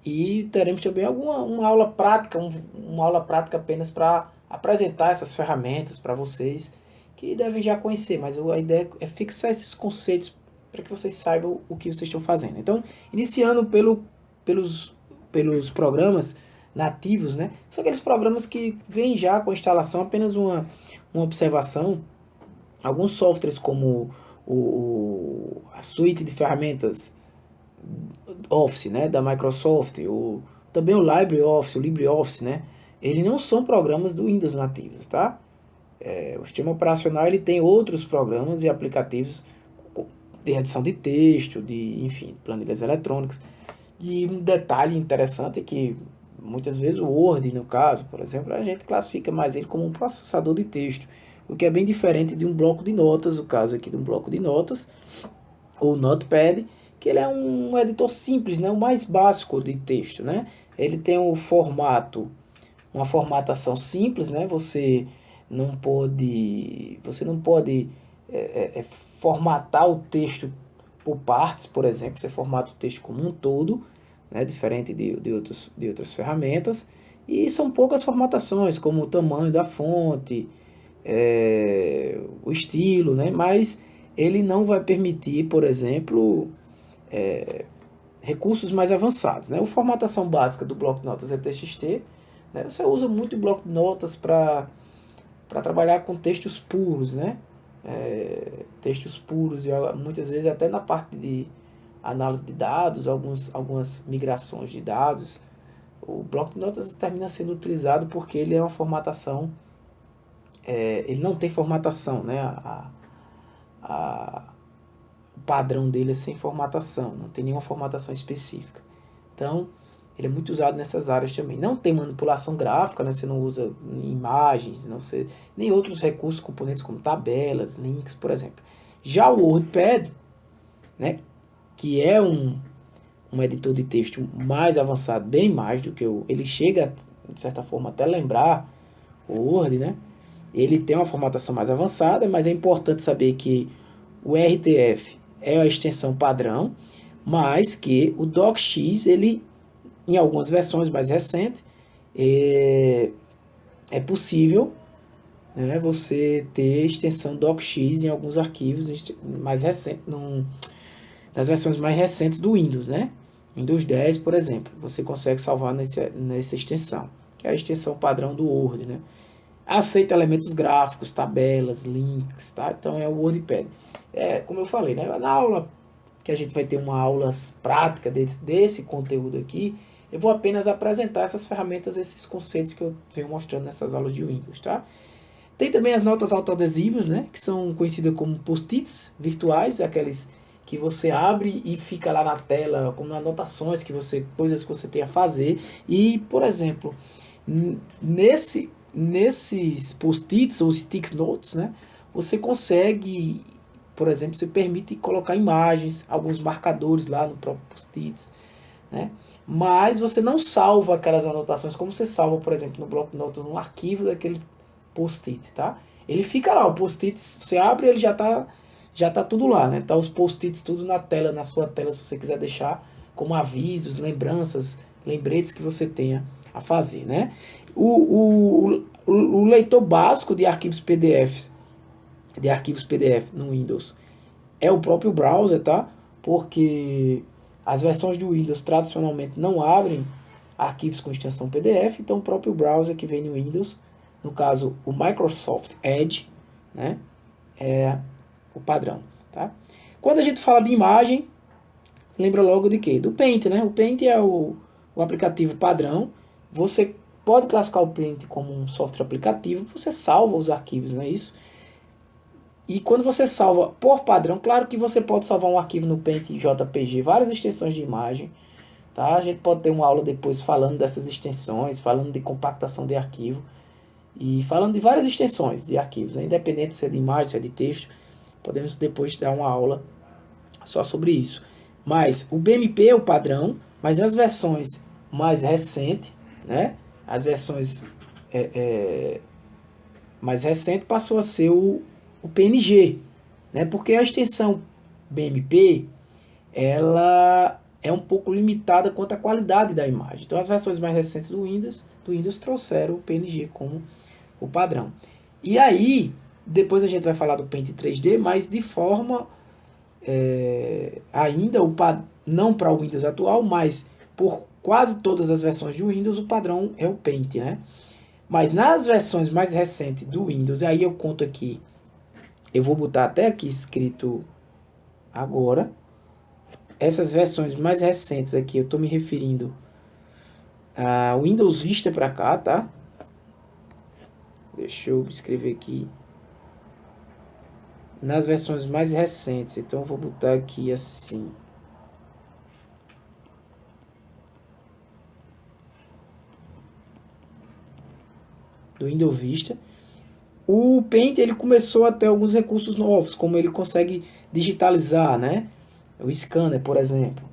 E teremos também uma aula prática, uma aula prática apenas para apresentar essas ferramentas para vocês que devem já conhecer, mas a ideia é fixar esses conceitos para que vocês saibam o que vocês estão fazendo. Então, iniciando pelos programas nativos, né? São aqueles programas que vêm já com a instalação, apenas uma observação. Alguns softwares como a suíte de ferramentas Office, né, da Microsoft, também o LibreOffice, o LibreOffice, né, eles não são programas do Windows nativos, tá? O sistema operacional ele tem outros programas e aplicativos de edição de texto, enfim, planilhas eletrônicas. E um detalhe interessante é que muitas vezes o Word, no caso, por exemplo, a gente classifica mais ele como um processador de texto, o que é bem diferente de um bloco de notas, o caso aqui de um bloco de notas, ou Notepad, que ele é um editor simples, né, o mais básico de texto, né? Ele tem um formato, uma formatação simples, né? Você não pode formatar o texto por partes, por exemplo, você formata o texto como um todo, né? Diferente de outras ferramentas. E são poucas formatações, como o tamanho da fonte, o estilo, né? Mas ele não vai permitir, por exemplo, recursos mais avançados, né? A formatação básica do bloco de notas é TXT, né? Você usa muito o bloco de notas para trabalhar com textos puros, né? Textos puros, e muitas vezes até na parte de análise de dados, algumas migrações de dados, O bloco de notas termina sendo utilizado porque ele é uma formatação, ele não tem formatação, né? O padrão dele é sem formatação, não tem nenhuma formatação específica. Então, ele é muito usado nessas áreas também. Não tem manipulação gráfica, né? Você não usa imagens, não você, nem outros recursos, componentes como tabelas, links, por exemplo. Já o WordPad, né? Que é um editor de texto mais avançado, bem mais do que ele chega, de certa forma, até lembrar o Word, né? Ele tem uma formatação mais avançada, mas é importante saber que o RTF é a extensão padrão, mas que o DocX, ele, em algumas versões mais recentes, é possível, né, você ter extensão DocX em alguns arquivos mais recentes, nas versões mais recentes do Windows, né? Windows 10, por exemplo, você consegue salvar nessa extensão, que é a extensão padrão do Word, né? Aceita elementos gráficos, tabelas, links, tá? Então é o WordPad. Como eu falei, né? Na aula que a gente vai ter uma aula prática desse conteúdo aqui, eu vou apenas apresentar essas ferramentas, esses conceitos que eu venho mostrando nessas aulas de Windows, tá? Tem também as notas autoadesivas, né? Que são conhecidas como post-its virtuais, aqueles que você abre e fica lá na tela, como anotações coisas que você tem a fazer. E, por exemplo, nesses post-its ou stick notes, né? Você consegue, por exemplo, você permite colocar imagens, alguns marcadores lá no próprio post-its, né? Mas você não salva aquelas anotações como você salva, por exemplo, no bloco de notas, no arquivo daquele post-it, tá? Ele fica lá, o post-it, você abre, ele já tá tudo lá, né? Tá os post-its tudo na tela, na sua tela, se você quiser deixar como avisos, lembranças, lembretes que você tenha a fazer, né? O leitor básico de arquivos PDF no Windows é o próprio browser, tá? Porque as versões do Windows tradicionalmente não abrem arquivos com extensão PDF, então o próprio browser que vem no Windows, no caso o Microsoft Edge, né, é o padrão, tá? Quando a gente fala de imagem, lembra logo de quê? Do Paint, né? O Paint é o aplicativo padrão. Você pode classificar o Paint como um software aplicativo, você salva os arquivos, não é isso? E quando você salva por padrão, claro que você pode salvar um arquivo no Paint JPG, várias extensões de imagem, tá? A gente pode ter uma aula depois falando dessas extensões, falando de compactação de arquivo e falando de várias extensões de arquivos, né? Independente se é de imagem, se é de texto, podemos depois dar uma aula só sobre isso. Mas o BMP é o padrão, mas nas versões mais recentes, né? As versões mais recentes passou a ser o PNG, né? Porque a extensão BMP ela é um pouco limitada quanto à qualidade da imagem. Então as versões mais recentes do Windows trouxeram o PNG como o padrão. E aí, depois a gente vai falar do Paint 3D, mas de forma ainda não para o Windows atual, mas por quase todas as versões de Windows o padrão é o Paint, né? Mas nas versões mais recentes do Windows, aí eu conto aqui, eu vou botar até aqui escrito agora, essas versões mais recentes aqui, eu estou me referindo a Windows Vista para cá, tá? Deixa eu escrever aqui. Nas versões mais recentes, então eu vou botar aqui assim. Do Windows Vista. O Paint ele começou a ter alguns recursos novos, como ele consegue digitalizar, né? O scanner, por exemplo.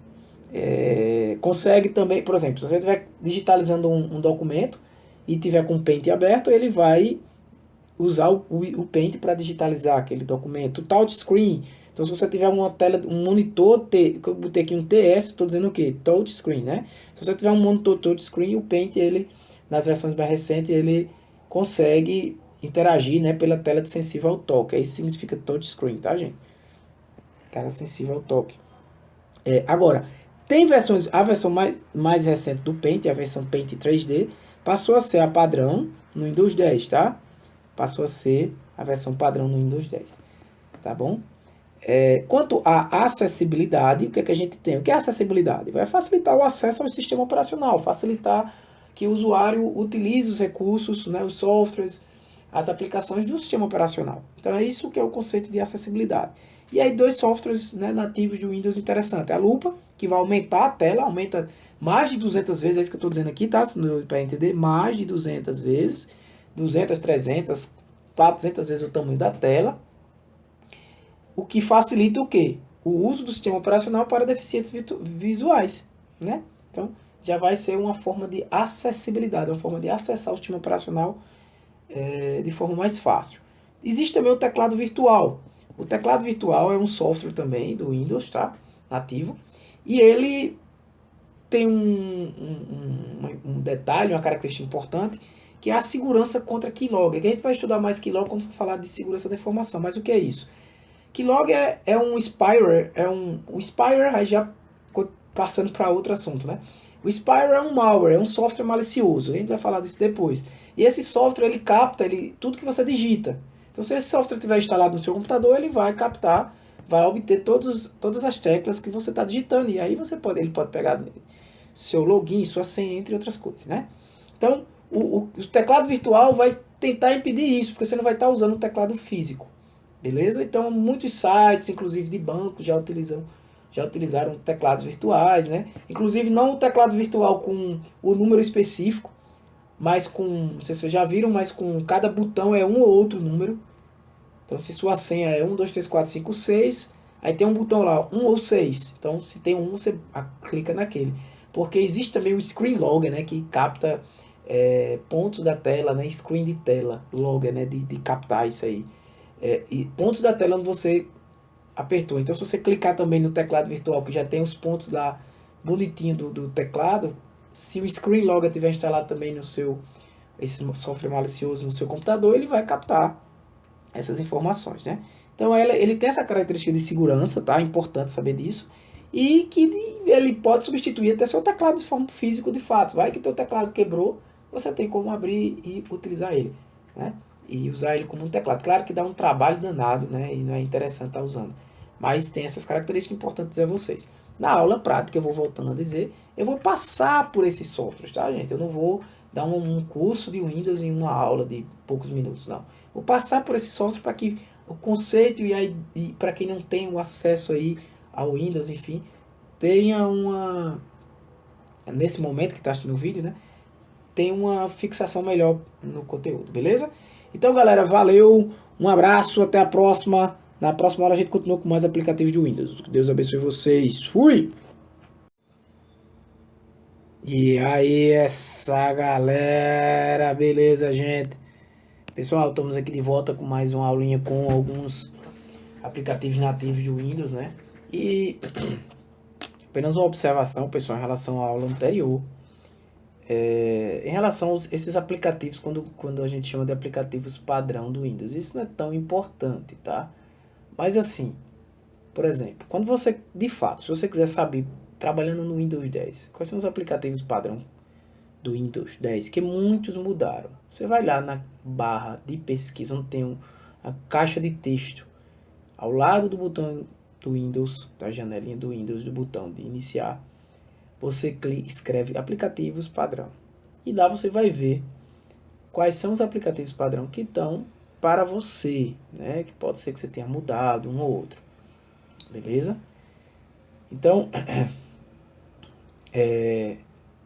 Consegue também, por exemplo, se você estiver digitalizando um documento e tiver com o Paint aberto, ele vai usar o Paint para digitalizar aquele documento. O touchscreen, então se você tiver uma tela, um monitor, eu botei aqui um TS, estou dizendo o que? Touchscreen, né? Se você tiver um monitor touchscreen, o Paint, ele, nas versões mais recentes, ele consegue interagir, né, pela tela de sensível ao toque. Isso significa touchscreen, tá, gente? Tela sensível ao toque. Agora, tem versões, a versão mais recente do Paint, a versão Paint 3D, passou a ser a padrão no Windows 10, tá? Passou a ser a versão padrão no Windows 10, tá bom? Quanto à acessibilidade, o que é que a gente tem? O que é acessibilidade? Vai facilitar o acesso ao sistema operacional, facilitar que o usuário utilize os recursos, né, os softwares, as aplicações do sistema operacional. Então é isso que é o conceito de acessibilidade. E aí dois softwares, né, nativos de Windows interessantes. A lupa, que vai aumentar a tela, aumenta mais de 200 vezes, é isso que eu estou dizendo aqui, tá? Para entender, mais de 200 vezes, 200, 300, 400 vezes o tamanho da tela, o que facilita o quê? O uso do sistema operacional para deficientes visuais, né? Então, já vai ser uma forma de acessibilidade, uma forma de acessar o sistema operacional de forma mais fácil. Existe também o teclado virtual. O teclado virtual é um software também do Windows, tá? Nativo. E ele tem um detalhe, uma característica importante, que é a segurança contra keylogger. Que a gente vai estudar mais keylogger quando for falar de segurança da informação. Mas o que é isso? Keylogger é um spyware, um spyware, aí já passando para outro assunto, né? O spyware é um malware, é um software malicioso. A gente vai falar disso depois. E esse software ele capta tudo que você digita. Então, se esse software estiver instalado no seu computador, ele vai captar, vai obter todas as teclas que você está digitando. E aí ele pode pegar seu login, sua senha, entre outras coisas, né? Então, o teclado virtual vai tentar impedir isso, porque você não vai estar usando o teclado físico. Beleza? Então, muitos sites, inclusive de bancos, já utilizaram teclados virtuais, né? Inclusive, não o teclado virtual com o número específico, mas com, não sei se vocês já viram, mas com cada botão é um ou outro número. Então, se sua senha é 1, 2, 3, 4, 5, 6, aí tem um botão lá, 1 ou 6. Então, se tem um, você clica naquele. Porque existe também o screen logger, né? Que capta pontos da tela, né? Screen de tela, logger, né? De captar isso aí. E pontos da tela onde você apertou. Então, se você clicar também no teclado virtual, que já tem os pontos lá bonitinho do teclado, se o Screen Logger tiver instalado também no seu, esse software malicioso no seu computador, ele vai captar essas informações, né? Então, ele tem essa característica de segurança, tá? É importante saber disso. E que ele pode substituir até seu teclado de forma física de fato. Vai que teu teclado quebrou, você tem como abrir e utilizar ele, né? E usar ele como um teclado. Claro que dá um trabalho danado, né? E não é interessante estar usando. Mas tem essas características importantes a vocês. Na aula prática, eu vou voltando a dizer, eu vou passar por esses softwares, tá, gente? Eu não vou dar um curso de Windows em uma aula de poucos minutos, não. Vou passar por esse software para que o conceito e para quem não tem o acesso aí ao Windows, enfim, tenha nesse momento que está assistindo o vídeo, né? Tem uma fixação melhor no conteúdo, beleza? Então, galera, valeu, um abraço, até a próxima. Na próxima hora a gente continua com mais aplicativos de Windows. Deus abençoe vocês. Fui! E aí, essa galera, beleza, gente? Pessoal, estamos aqui de volta com mais uma aulinha com alguns aplicativos nativos de Windows, né? E apenas uma observação, pessoal, em relação à aula anterior. Em relação a esses aplicativos, quando a gente chama de aplicativos padrão do Windows, isso não é tão importante, tá? Mas assim, por exemplo, quando você, de fato, se você quiser saber, trabalhando no Windows 10, quais são os aplicativos padrão do Windows 10, que muitos mudaram. Você vai lá na barra de pesquisa, onde tem a caixa de texto, ao lado do botão do Windows, da janelinha do Windows, do botão de iniciar, você escreve aplicativos padrão. E lá você vai ver quais são os aplicativos padrão que estão para você, né? Que pode ser que você tenha mudado um ou outro. Beleza? Então,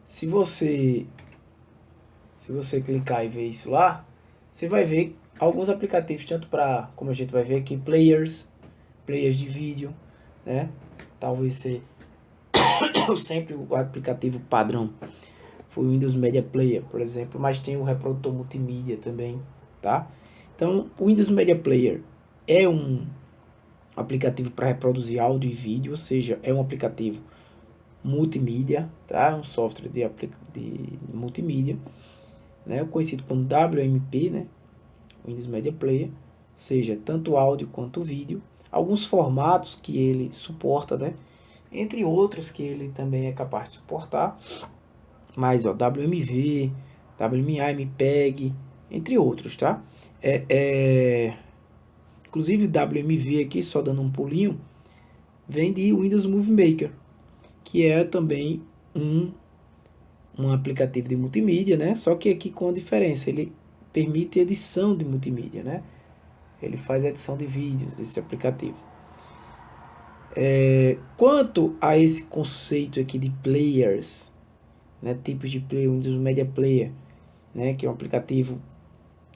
se você clicar e ver isso lá, você vai ver alguns aplicativos, tanto para, como a gente vai ver aqui, players de vídeo, né? Talvez ser sempre o aplicativo padrão foi o Windows Media Player, por exemplo, mas tem o reprodutor multimídia também, tá? Então, o Windows Media Player é um aplicativo para reproduzir áudio e vídeo, ou seja, é um aplicativo multimídia, tá? Um software de multimídia, né? Conhecido como WMP, né? Windows Media Player, seja tanto áudio quanto vídeo, alguns formatos que ele suporta, né? Entre outros que ele também é capaz de suportar, mas ó, WMV, WMA, MPEG, entre outros, tá? Inclusive o WMV aqui, só dando um pulinho, vem de Windows Movie Maker, que é também um aplicativo de multimídia, né? Só que aqui com a diferença, ele permite edição de multimídia, né? Ele faz edição de vídeos, esse aplicativo. Quanto a esse conceito aqui de players, né? Tipos de player, Windows Media Player, né? Que é um aplicativo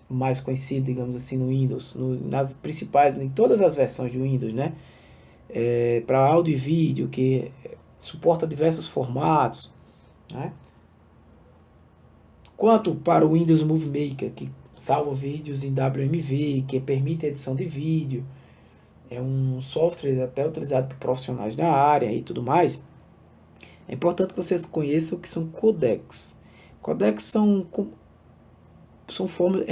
mais conhecido, digamos assim, no Windows, nas principais, em todas as versões do Windows, né? Para áudio e vídeo, que suporta diversos formatos, né? Quanto para o Windows Movie Maker, que salva vídeos em WMV, que permite edição de vídeo, é um software até utilizado por profissionais da área e tudo mais. É importante que vocês conheçam o que são codecs. Codecs são formas,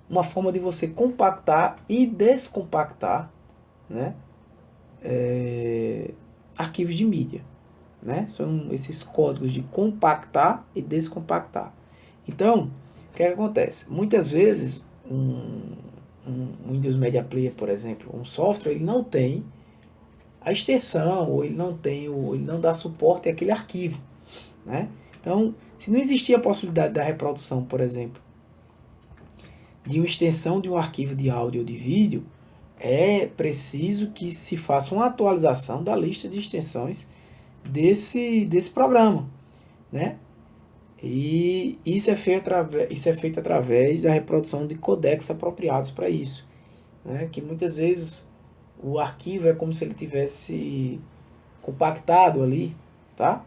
uma forma de você compactar e descompactar, né, arquivos de mídia. Né? São esses códigos de compactar e descompactar. Então, o que acontece? Muitas vezes, um Windows Media Player, por exemplo, um software, ele não tem a extensão, ou ele não dá suporte àquele arquivo. Né? Então, se não existia a possibilidade da reprodução, por exemplo, de uma extensão de um arquivo de áudio ou de vídeo, é preciso que se faça uma atualização da lista de extensões desse programa, né? E isso é feito através da reprodução de codecs apropriados para isso, né? Que muitas vezes o arquivo é como se ele tivesse compactado ali, tá?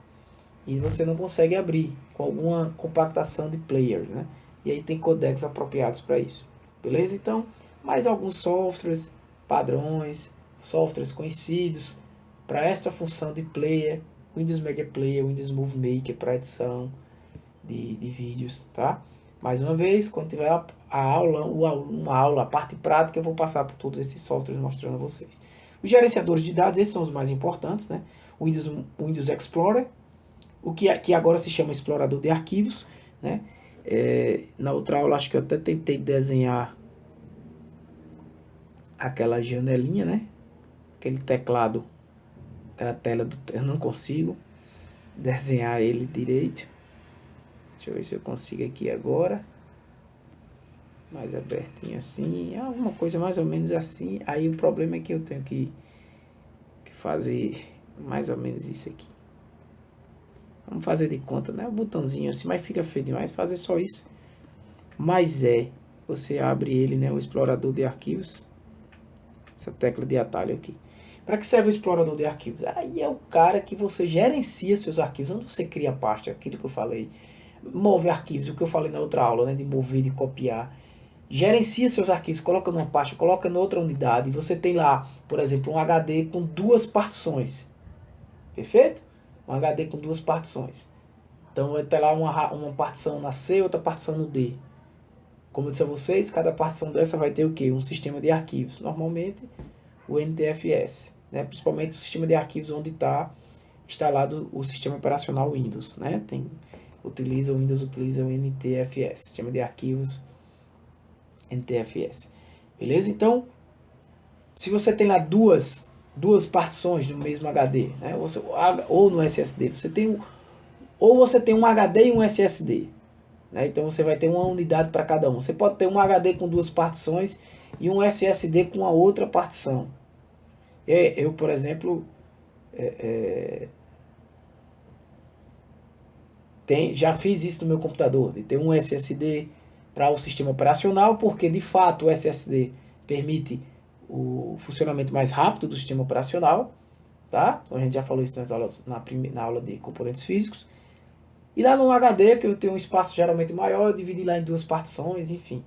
E você não consegue abrir com alguma compactação de players, né? E aí tem codecs apropriados para isso, beleza? Então, mais alguns softwares, padrões, softwares conhecidos para esta função de player, Windows Media Player, Windows Movie Maker para edição de vídeos, tá? Mais uma vez, quando tiver uma aula, a parte prática, eu vou passar por todos esses softwares mostrando a vocês. Os gerenciadores de dados, esses são os mais importantes, né? O Windows Explorer, que agora se chama explorador de arquivos, né? Na outra aula, acho que eu até tentei desenhar aquela janelinha, né? Aquele teclado, aquela tela, eu não consigo desenhar ele direito. Deixa eu ver se eu consigo aqui agora. Mais abertinho assim. Uma coisa mais ou menos assim. Aí o problema é que eu tenho que fazer mais ou menos isso aqui. Vamos fazer de conta, né? O botãozinho assim, mas fica feio demais fazer só isso. Mas você abre ele, né? O explorador de arquivos. Essa tecla de atalho aqui. Para que serve o explorador de arquivos? Aí é o cara que você gerencia seus arquivos. Onde você cria a pasta, aquilo que eu falei. Move arquivos, o que eu falei na outra aula, né? De mover, de copiar. Gerencia seus arquivos, coloca numa pasta, coloca em outra unidade. Você tem lá, por exemplo, um HD com duas partições. Perfeito? Um HD com duas partições. Então vai ter lá uma partição na C, outra partição no D. Como eu disse a vocês, cada partição dessa vai ter o quê? Um sistema de arquivos. Normalmente o NTFS. Né? Principalmente o sistema de arquivos onde está instalado o sistema operacional Windows. Né? O Windows utiliza o NTFS, sistema de arquivos NTFS. Beleza? Então, se você tem lá duas partições no mesmo HD, né? Ou no SSD, ou você tem um HD e um SSD. Né? Então você vai ter uma unidade para cada um. Você pode ter um HD com duas partições e um SSD com a outra partição. Eu, por exemplo, já fiz isso no meu computador, de ter um SSD para o sistema operacional, porque de fato o SSD permite o funcionamento mais rápido do sistema operacional, tá? Então a gente já falou isso nas aulas, na aula de componentes físicos. E lá no HD, que eu tenho um espaço geralmente maior, eu dividi lá em duas partições, enfim.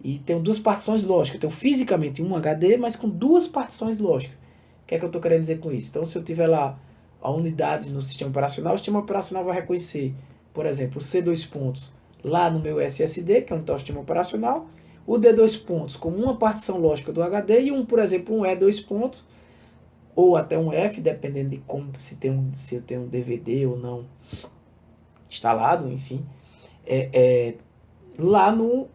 E tenho duas partições lógicas. Eu tenho fisicamente um HD, mas com duas partições lógicas. O que é que eu estou querendo dizer com isso? Então, se eu tiver lá a unidades no sistema operacional, o sistema operacional vai reconhecer, por exemplo, o C2 pontos lá no meu SSD, que é onde está o sistema operacional, o D2 pontos como uma partição lógica do HD e por exemplo, um E2 pontos, ou até um F, dependendo de como se eu tenho um DVD ou não instalado, enfim, lá no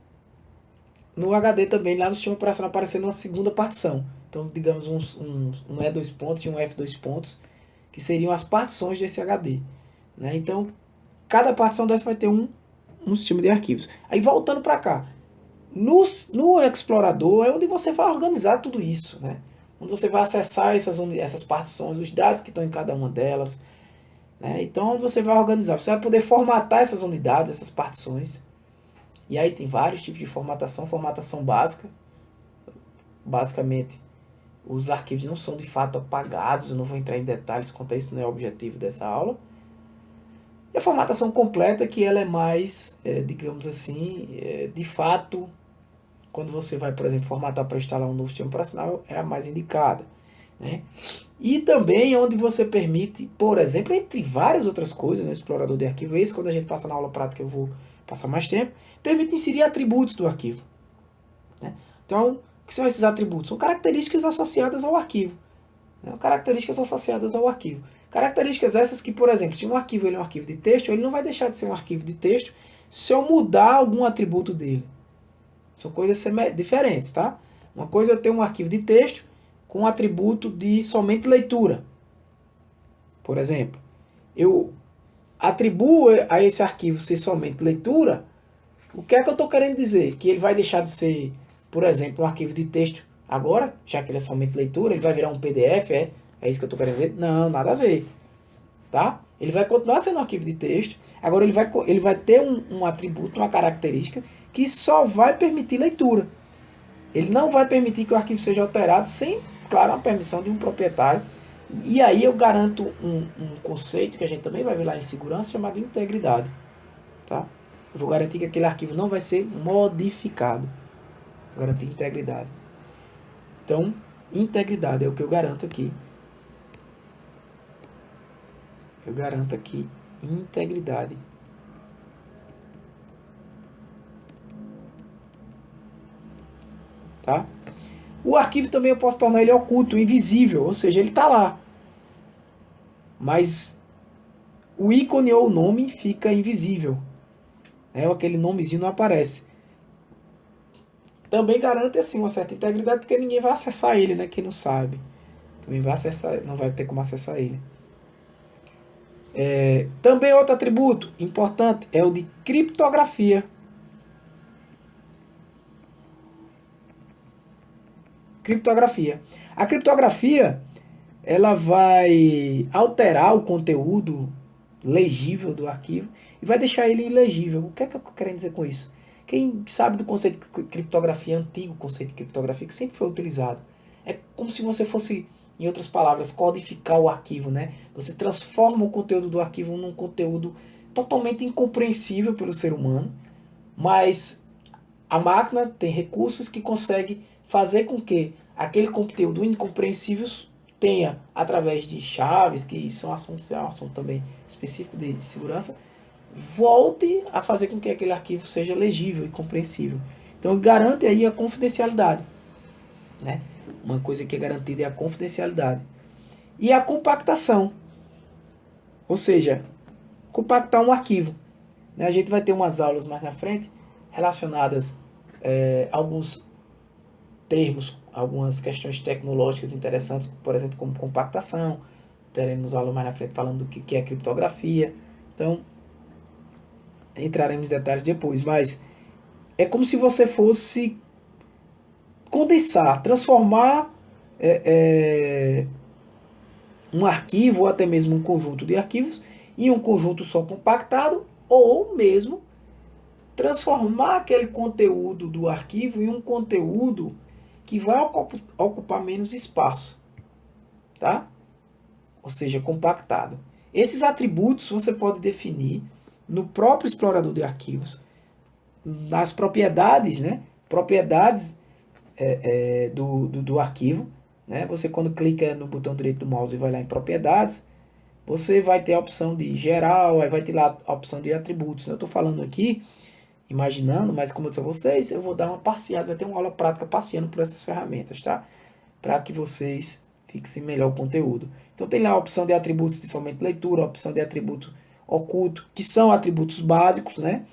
no HD também, lá no sistema operacional, aparecendo uma segunda partição. Então, digamos, um E2 pontos e um F2 pontos, que seriam as partições desse HD. Né? Então, cada partição dessa vai ter um sistema de arquivos. Aí, voltando para cá, no explorador é onde você vai organizar tudo isso, né? Onde você vai acessar essas partições, os dados que estão em cada uma delas. Né? Então, onde você vai organizar, você vai poder formatar essas unidades, essas partições. E aí tem vários tipos de formatação. Formatação básica, basicamente, os arquivos não são de fato apagados. Eu não vou entrar em detalhes quanto a isso, não é o objetivo dessa aula. E a formatação completa, que ela é mais, digamos assim, de fato, quando você vai, por exemplo, formatar para instalar um novo sistema operacional, é a mais indicada. Né? E também onde você permite, por exemplo, entre várias outras coisas, no explorador de arquivo, esse quando a gente passa na aula prática eu vou passar mais tempo, permite inserir atributos do arquivo. Né? Então, o que são esses atributos? São características associadas ao arquivo. Né? Características associadas ao arquivo. Características essas que, por exemplo, se um arquivo ele é um arquivo de texto, ele não vai deixar de ser um arquivo de texto se eu mudar algum atributo dele. São coisas diferentes, tá? Uma coisa é eu ter um arquivo de texto com um atributo de somente leitura. Por exemplo, eu atribuo a esse arquivo ser somente leitura. O que é que eu estou querendo dizer? Que ele vai deixar de ser, por exemplo, um arquivo de texto agora, já que ele é somente leitura, ele vai virar um PDF, é isso que eu estou querendo dizer? Não, nada a ver. Tá? Ele vai continuar sendo um arquivo de texto, agora ele vai ter um atributo, uma característica, que só vai permitir leitura. Ele não vai permitir que o arquivo seja alterado sem, claro, a permissão de um proprietário. E aí eu garanto um conceito que a gente também vai ver lá em segurança, chamado de integridade. Tá? Eu vou garantir que aquele arquivo não vai ser modificado. Vou garantir integridade. Então, integridade é o que eu garanto aqui. Eu garanto aqui integridade. Tá? O arquivo também eu posso tornar ele oculto, invisível, ou seja, ele está lá. Mas o ícone ou o nome fica invisível. Aquele nomezinho não aparece. Também garante assim, uma certa integridade, porque ninguém vai acessar ele, né? Quem não sabe. Também vai acessar, não vai ter como acessar ele. Também outro atributo importante é o de criptografia. Criptografia. A criptografia ela vai alterar o conteúdo legível do arquivo e vai deixar ele ilegível. O que é que eu estou querendo dizer com isso? Quem sabe do conceito de criptografia, antigo conceito de criptografia, que sempre foi utilizado. É como se você fosse, em outras palavras, codificar o arquivo, né? Você transforma o conteúdo do arquivo num conteúdo totalmente incompreensível pelo ser humano, mas a máquina tem recursos que consegue fazer com que aquele conteúdo incompreensível tenha, através de chaves, que são assuntos, é um assunto também específico de segurança, volte a fazer com que aquele arquivo seja legível e compreensível. Então garante aí a confidencialidade. Né? Uma coisa que é garantida é a confidencialidade. E a compactação. Ou seja, compactar um arquivo. Né? A gente vai ter umas aulas mais na frente relacionadas a alguns termos, algumas questões tecnológicas interessantes, por exemplo, como compactação. Teremos aula mais na frente falando do que é criptografia. Então, entraremos em detalhes depois, mas é como se você fosse condensar, transformar um arquivo ou até mesmo um conjunto de arquivos em um conjunto só compactado, ou mesmo transformar aquele conteúdo do arquivo em um conteúdo que vai ocupar menos espaço, tá? Ou seja, compactado. Esses atributos você pode definir no próprio explorador de arquivos, nas propriedades, né? Propriedades do arquivo. Né? Você quando clica no botão direito do mouse e vai lá em propriedades, você vai ter a opção de geral, aí vai ter lá a opção de atributos. Eu estou falando aqui, imaginando, mas como eu disse a vocês, eu vou dar uma passeada, vai ter uma aula prática passeando por essas ferramentas, tá? Para que vocês fixem melhor o conteúdo. Então tem lá a opção de atributos de somente leitura, a opção de atributo oculto, que são atributos básicos, né?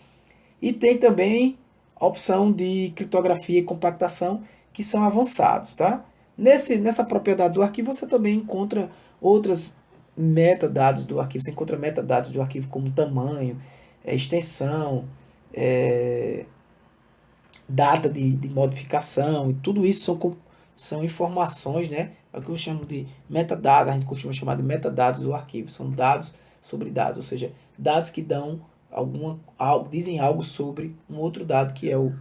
E tem também a opção de criptografia e compactação, que são avançados, tá? Nessa propriedade do arquivo você também encontra outras metadados do arquivo. Você encontra metadados do arquivo como tamanho, extensão, é, data de modificação, e tudo isso são informações, né? É o que eu chamo de metadados, a gente costuma chamar de metadados do arquivo. São dados sobre dados, ou seja, dados que dão dizem algo sobre um outro dado que é o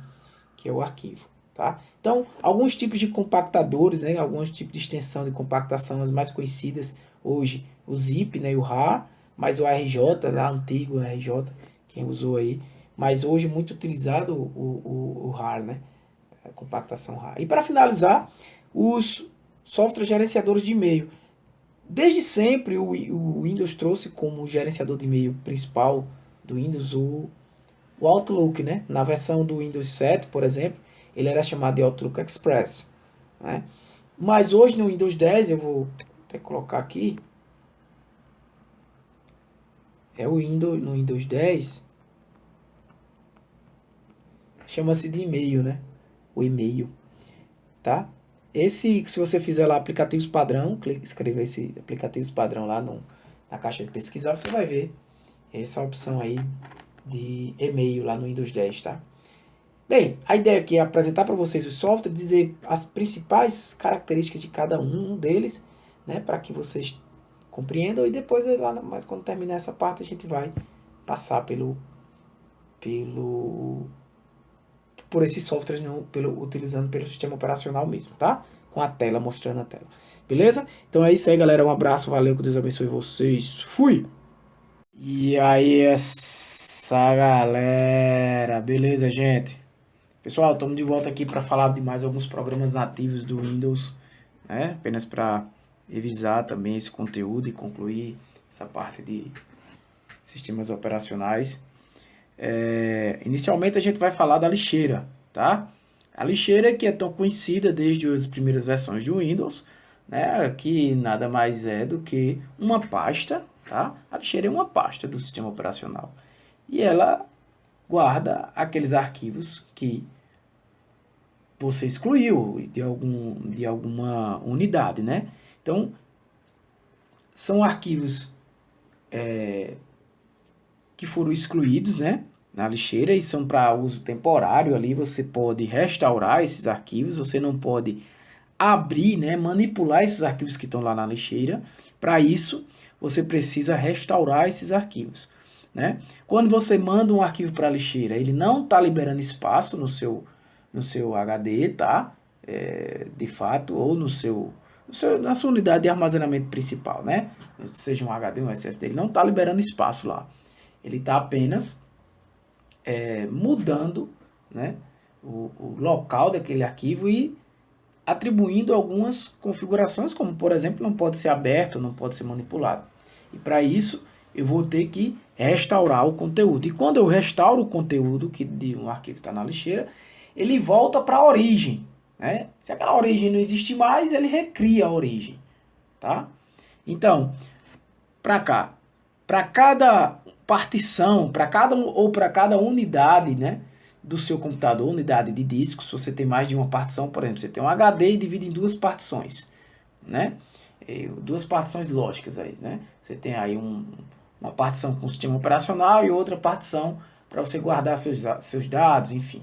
arquivo. Tá? Então, alguns tipos de compactadores, né? Alguns tipos de extensão de compactação, as mais conhecidas hoje, o zip, né? E o RAR, mas o RJ, lá antigo RJ, quem usou aí, mas hoje muito utilizado o RAR, né? A compactação RAR. E para finalizar, os softwares gerenciadores de e-mail. Desde sempre o Windows trouxe como gerenciador de e-mail principal do Windows o Outlook, né? Na versão do Windows 7, por exemplo, ele era chamado de Outlook Express, né? Mas hoje no Windows 10, eu vou até colocar aqui, no Windows 10, chama-se de e-mail, né? O e-mail, tá? Se você fizer lá aplicativos padrão, escrever esse aplicativos padrão lá na caixa de pesquisar, você vai ver essa opção aí de e-mail lá no Windows 10, tá? Bem, a ideia aqui é apresentar para vocês o software, dizer as principais características de cada um deles, né, para que vocês compreendam, e depois, lá, mas quando terminar essa parte, a gente vai passar por esses softwares utilizando pelo sistema operacional mesmo, tá? Com a tela, mostrando a tela. Beleza? Então é isso aí, galera. Um abraço, valeu, que Deus abençoe vocês. Fui! E aí, essa galera, beleza, gente? Pessoal, estamos de volta aqui para falar de mais alguns programas nativos do Windows, né? Apenas para revisar também esse conteúdo e concluir essa parte de sistemas operacionais. Inicialmente a gente vai falar da lixeira, tá? A lixeira que é tão conhecida desde as primeiras versões de Windows, né? Que nada mais é do que uma pasta, tá? A lixeira é uma pasta do sistema operacional e ela guarda aqueles arquivos que você excluiu de alguma unidade, né? Então, são arquivos que foram excluídos, né, na lixeira e são para uso temporário ali. Você pode restaurar esses arquivos, você não pode abrir, né, manipular esses arquivos que estão lá na lixeira. Para isso, você precisa restaurar esses arquivos, né? Quando você manda um arquivo para a lixeira, ele não está liberando espaço no seu HD, tá? De fato, ou na sua unidade de armazenamento principal, né? Seja um HD, um SSD, ele não está liberando espaço lá. Ele está apenas mudando, né, o local daquele arquivo e atribuindo algumas configurações, como por exemplo, não pode ser aberto, não pode ser manipulado. E para isso, eu vou ter que restaurar o conteúdo. E quando eu restauro o conteúdo que de um arquivo está na lixeira, ele volta para a origem, né? Se aquela origem não existe mais, ele recria a origem, tá? Então, para cá, para cada partição, para cada unidade, né, do seu computador, unidade de disco, se você tem mais de uma partição, por exemplo, você tem um HD e divide em duas partições, né? Duas partições lógicas aí, né? Você tem aí uma partição com o sistema operacional e outra partição para você guardar seus dados, enfim.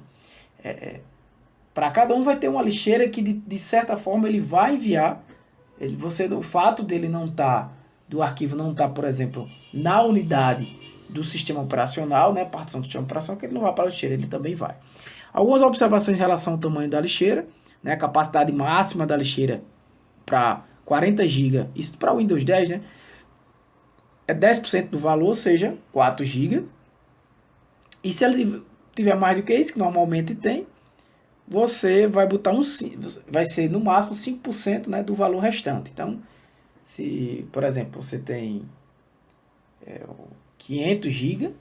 Para cada um vai ter uma lixeira que de certa forma ele vai enviar. O fato dele não estar, do arquivo não estar, por exemplo, na unidade do sistema operacional, né, partição do sistema operacional, que ele não vai para a lixeira, ele também vai. Algumas observações em relação ao tamanho da lixeira, né, a capacidade máxima da lixeira para 40 GB, isso para o Windows 10, né, é 10% do valor, ou seja, 4 GB. E se ele tiver mais do que isso, que normalmente tem, você vai botar vai ser no máximo 5%, né, do valor restante. Então, se, por exemplo, você tem 500 GB,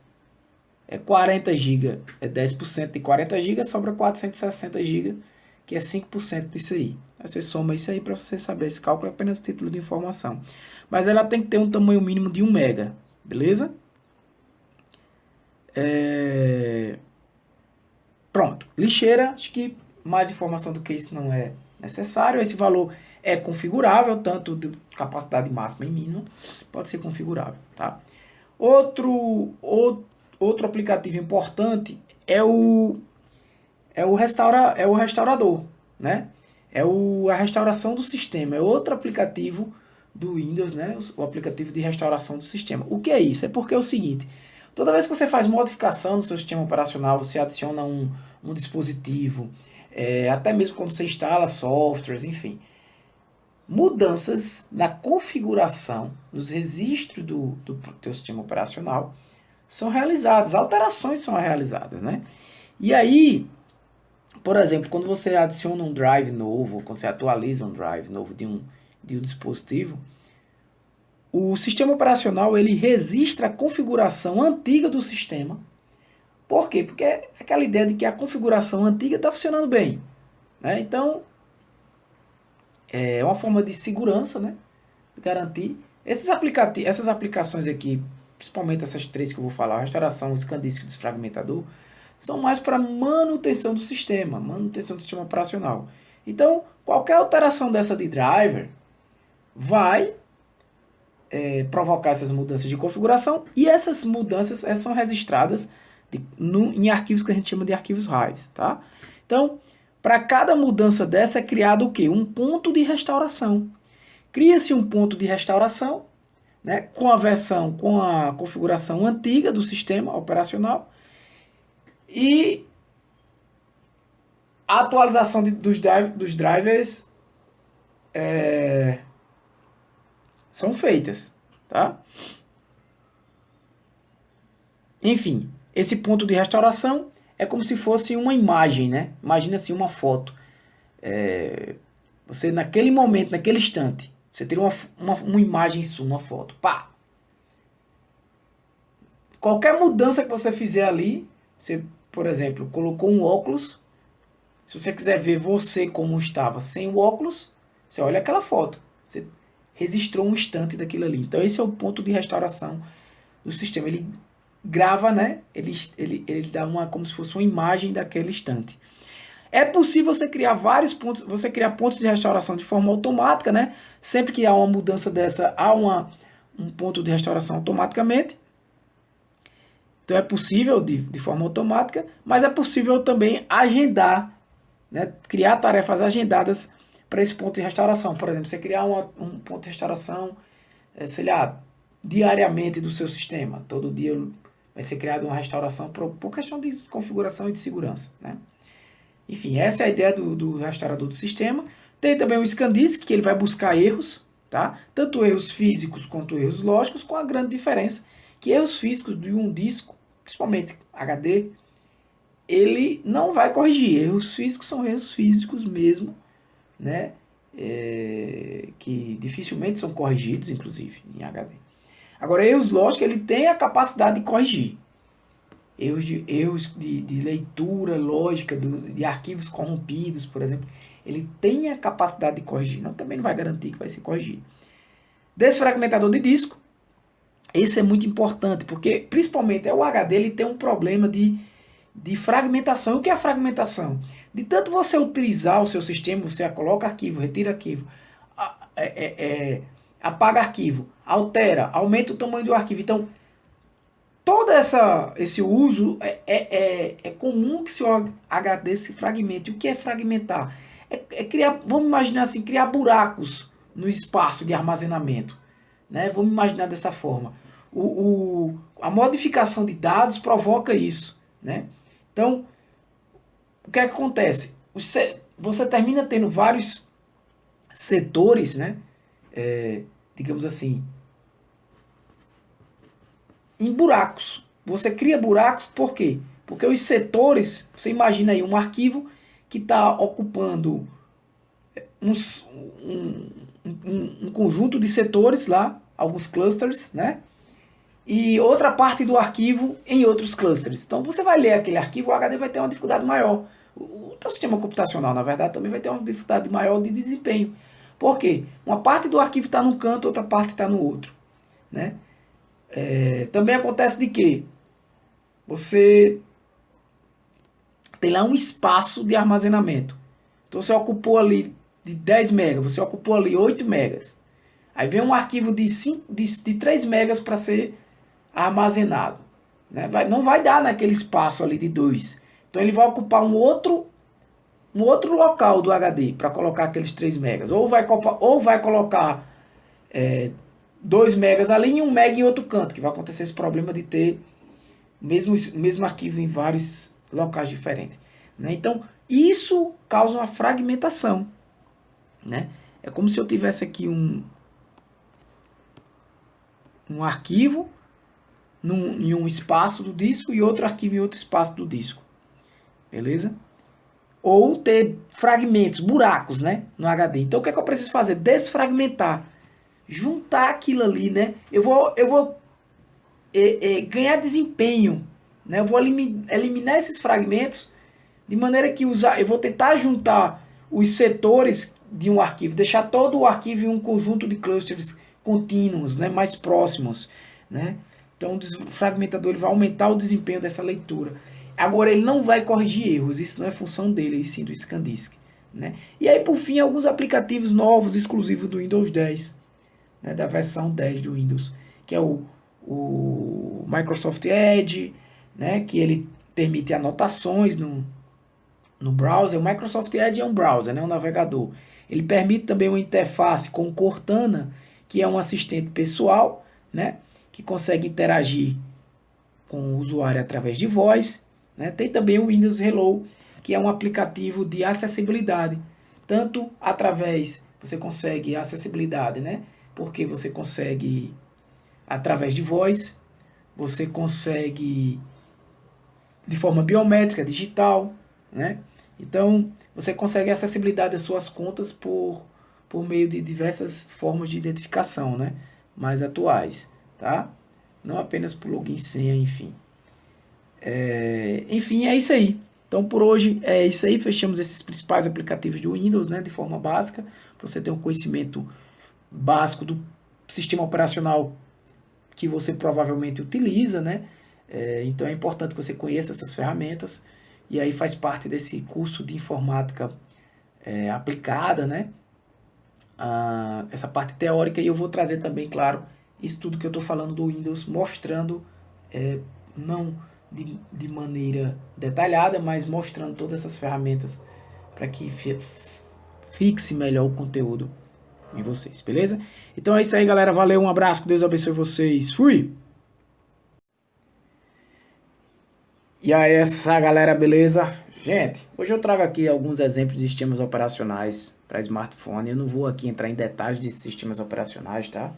40 GB é 10% de 40 GB, sobra 460 GB, que é 5% disso aí. Aí você soma isso aí para você saber. Esse cálculo é apenas o título de informação. Mas ela tem que ter um tamanho mínimo de 1 MB, beleza? Pronto, lixeira, acho que mais informação do que isso não é necessário. Esse valor é configurável, tanto de capacidade máxima e mínima, pode ser configurável, tá? Outro aplicativo importante é o restaurador, né? A restauração do sistema. É outro aplicativo do Windows, né? O aplicativo de restauração do sistema. O que é isso? É porque é o seguinte: toda vez que você faz modificação no seu sistema operacional, você adiciona um dispositivo, até mesmo quando você instala softwares, enfim, mudanças na configuração, nos registros do teu sistema operacional são realizadas, alterações são realizadas, né? E aí, por exemplo, quando você adiciona um drive novo, quando você atualiza um drive novo de um dispositivo, o sistema operacional ele registra a configuração antiga do sistema. Por quê? Porque é aquela ideia de que a configuração antiga está funcionando bem, né? Então, é uma forma de segurança, né? De garantir. Essas aplicações aqui, principalmente essas três que eu vou falar, restauração, ScanDisk e desfragmentador, são mais para manutenção do sistema operacional. Então, qualquer alteração dessa de driver vai provocar essas mudanças de configuração e essas mudanças são registradas em arquivos que a gente chama de arquivos RAIDs, tá? Então, para cada mudança dessa é criado o quê? Um ponto de restauração. Cria-se um ponto de restauração, né, com a configuração antiga do sistema operacional e a atualização dos drivers são feitas, tá? Enfim, esse ponto de restauração é como se fosse uma imagem, né? Imagina assim uma foto. Você naquele momento, naquele instante, você tira uma imagem sua, uma foto. Pá! Qualquer mudança que você fizer ali, você, por exemplo, colocou um óculos. Se você quiser ver você como estava sem o óculos, você olha aquela foto. Você registrou um instante daquilo ali. Então esse é o ponto de restauração do sistema. Ele grava, né? Ele dá como se fosse uma imagem daquele instante. É possível você criar vários pontos, você criar pontos de restauração de forma automática, né? Sempre que há uma mudança dessa, há um ponto de restauração automaticamente. Então é possível de forma automática, mas é possível também agendar, né? Criar tarefas agendadas para esse ponto de restauração. Por exemplo, você criar um ponto de restauração, sei lá, diariamente do seu sistema. Todo dia vai ser criada uma restauração por questão de configuração e de segurança, né? Enfim, essa é a ideia do restaurador do sistema. Tem também o ScanDisk, que ele vai buscar erros, tá? Tanto erros físicos quanto erros lógicos, com a grande diferença que erros físicos de um disco, principalmente HD, ele não vai corrigir. Erros físicos são erros físicos mesmo, né? Que dificilmente são corrigidos, inclusive, em HD. Agora, erros lógicos, ele tem a capacidade de corrigir. Erros de leitura lógica de arquivos corrompidos, por exemplo, ele tem a capacidade de corrigir. Não, também não vai garantir que vai ser corrigido. Desfragmentador de disco, esse é muito importante, porque principalmente o HD ele tem um problema de fragmentação. O que é a fragmentação? De tanto você utilizar o seu sistema, você coloca arquivo, retira arquivo, apaga arquivo, altera, aumenta o tamanho do arquivo. Então, todo esse uso é comum que seu HD se fragmente. O que é fragmentar? É criar, vamos imaginar assim, criar buracos no espaço de armazenamento, né? Vamos imaginar dessa forma. A modificação de dados provoca isso, né? Então, o que é que acontece? Você termina tendo vários setores, né? Digamos assim, em buracos. Você cria buracos por quê? Porque os setores, você imagina aí um arquivo que está ocupando um conjunto de setores lá, alguns clusters, né? E outra parte do arquivo em outros clusters. Então você vai ler aquele arquivo, o HD vai ter uma dificuldade maior. O teu sistema computacional, na verdade, também vai ter uma dificuldade maior de desempenho. Por quê? Uma parte do arquivo está num canto, outra parte está no outro, né? Também acontece de que você Tem lá um espaço de armazenamento. Então você ocupou ali de 10 megas, você ocupou ali 8 megas. Aí vem um arquivo de 3 megas para ser armazenado. Né? Não vai dar naquele espaço ali de 2. Então ele vai ocupar um outro local do HD para colocar aqueles 3 megas. Ou vai colocar 2 megas ali e 1 mega em outro canto, que vai acontecer esse problema de ter o mesmo arquivo em vários locais diferentes. Né? Então, isso causa uma fragmentação. Né? É como se eu tivesse aqui um arquivo em um espaço do disco e outro arquivo em outro espaço do disco. Beleza? Ou ter fragmentos, buracos, né, no HD. Então o que é que eu preciso fazer? Desfragmentar. Juntar aquilo ali, né? Eu vou ganhar desempenho. Né? Eu vou eliminar esses fragmentos de maneira que eu vou tentar juntar os setores de um arquivo, deixar todo o arquivo em um conjunto de clusters contínuos, né, mais próximos. Né? Então o fragmentador ele vai aumentar o desempenho dessa leitura. Agora ele não vai corrigir erros, isso não é função dele, e sim do ScanDisk. Né? E aí por fim alguns aplicativos novos exclusivos do Windows 10, né, da versão 10 do Windows, que é o Microsoft Edge, né, que ele permite anotações no browser. O Microsoft Edge é um browser, né, um navegador. Ele permite também uma interface com Cortana, que é um assistente pessoal, né, que consegue interagir com o usuário através de voz. Né. Tem também o Windows Hello, que é um aplicativo de acessibilidade, tanto através, você consegue acessibilidade, né, porque você consegue através de voz, você consegue de forma biométrica, digital, né? Então, você consegue acessibilidade às suas contas por meio de diversas formas de identificação, né? Mais atuais, tá? Não apenas por login, senha, enfim. Enfim, é isso aí. Então, por hoje é isso aí. Fechamos esses principais aplicativos do Windows, né? De forma básica, para você ter um conhecimento básico do sistema operacional que você provavelmente utiliza, né? Então é importante que você conheça essas ferramentas e aí faz parte desse curso de informática aplicada, né? Essa parte teórica, e eu vou trazer também, claro, isso tudo que eu estou falando do Windows, mostrando, não de maneira detalhada, mas mostrando todas essas ferramentas para que fixe melhor o conteúdo em vocês, beleza? Então é isso aí, galera. Valeu, um abraço, que Deus abençoe vocês. Fui! E aí, essa galera, beleza? Gente, hoje eu trago aqui alguns exemplos de sistemas operacionais para smartphone. Eu não vou aqui entrar em detalhes de sistemas operacionais, tá?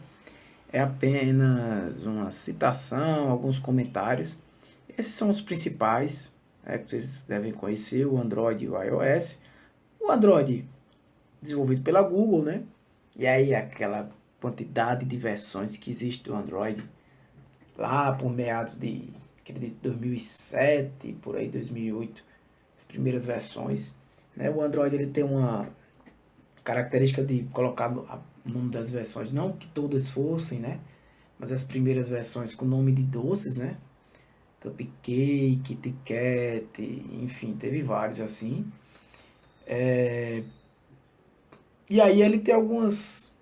É apenas uma citação, alguns comentários. Esses são os principais, que vocês devem conhecer, o Android e o iOS. O Android, desenvolvido pela Google, né? E aí aquela quantidade de versões que existe do Android, lá por meados de, acredito, 2007, por aí 2008, as primeiras versões. Né? O Android ele tem uma característica de colocar o nome das versões, não que todas fossem, né? Mas as primeiras versões com nome de doces, né? Cupcake, Kit Kat, enfim, teve vários assim. E aí ele tem alguns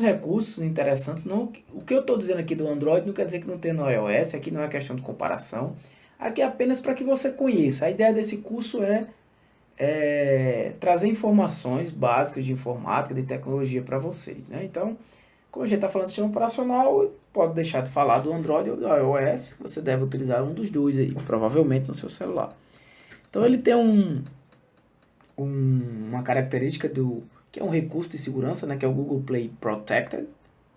recursos interessantes. Não, o que eu estou dizendo aqui do Android não quer dizer que não tem no iOS, aqui não é questão de comparação. Aqui é apenas para que você conheça. A ideia desse curso é trazer informações básicas de informática, de tecnologia para vocês. Né? Então, como a gente está falando de sistema operacional, pode deixar de falar do Android ou do iOS, você deve utilizar um dos dois aí, provavelmente no seu celular. Então ele tem uma característica que é um recurso de segurança, né, que é o Google Play Protected,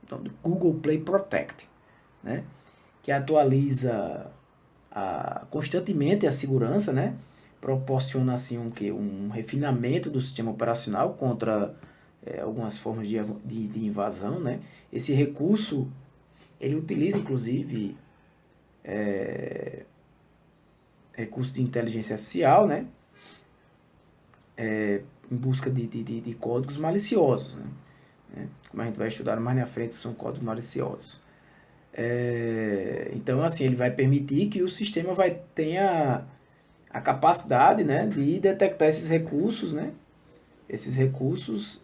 então, Google Play Protect, né, que atualiza constantemente a segurança, né, proporciona assim um refinamento do sistema operacional contra algumas formas de invasão, né. Esse recurso ele utiliza inclusive recurso de inteligência artificial, né, em busca de códigos maliciosos. Né? Como a gente vai estudar mais na frente, são códigos maliciosos. Então, assim, ele vai permitir que o sistema tenha a capacidade, né, de detectar esses recursos, né, esses recursos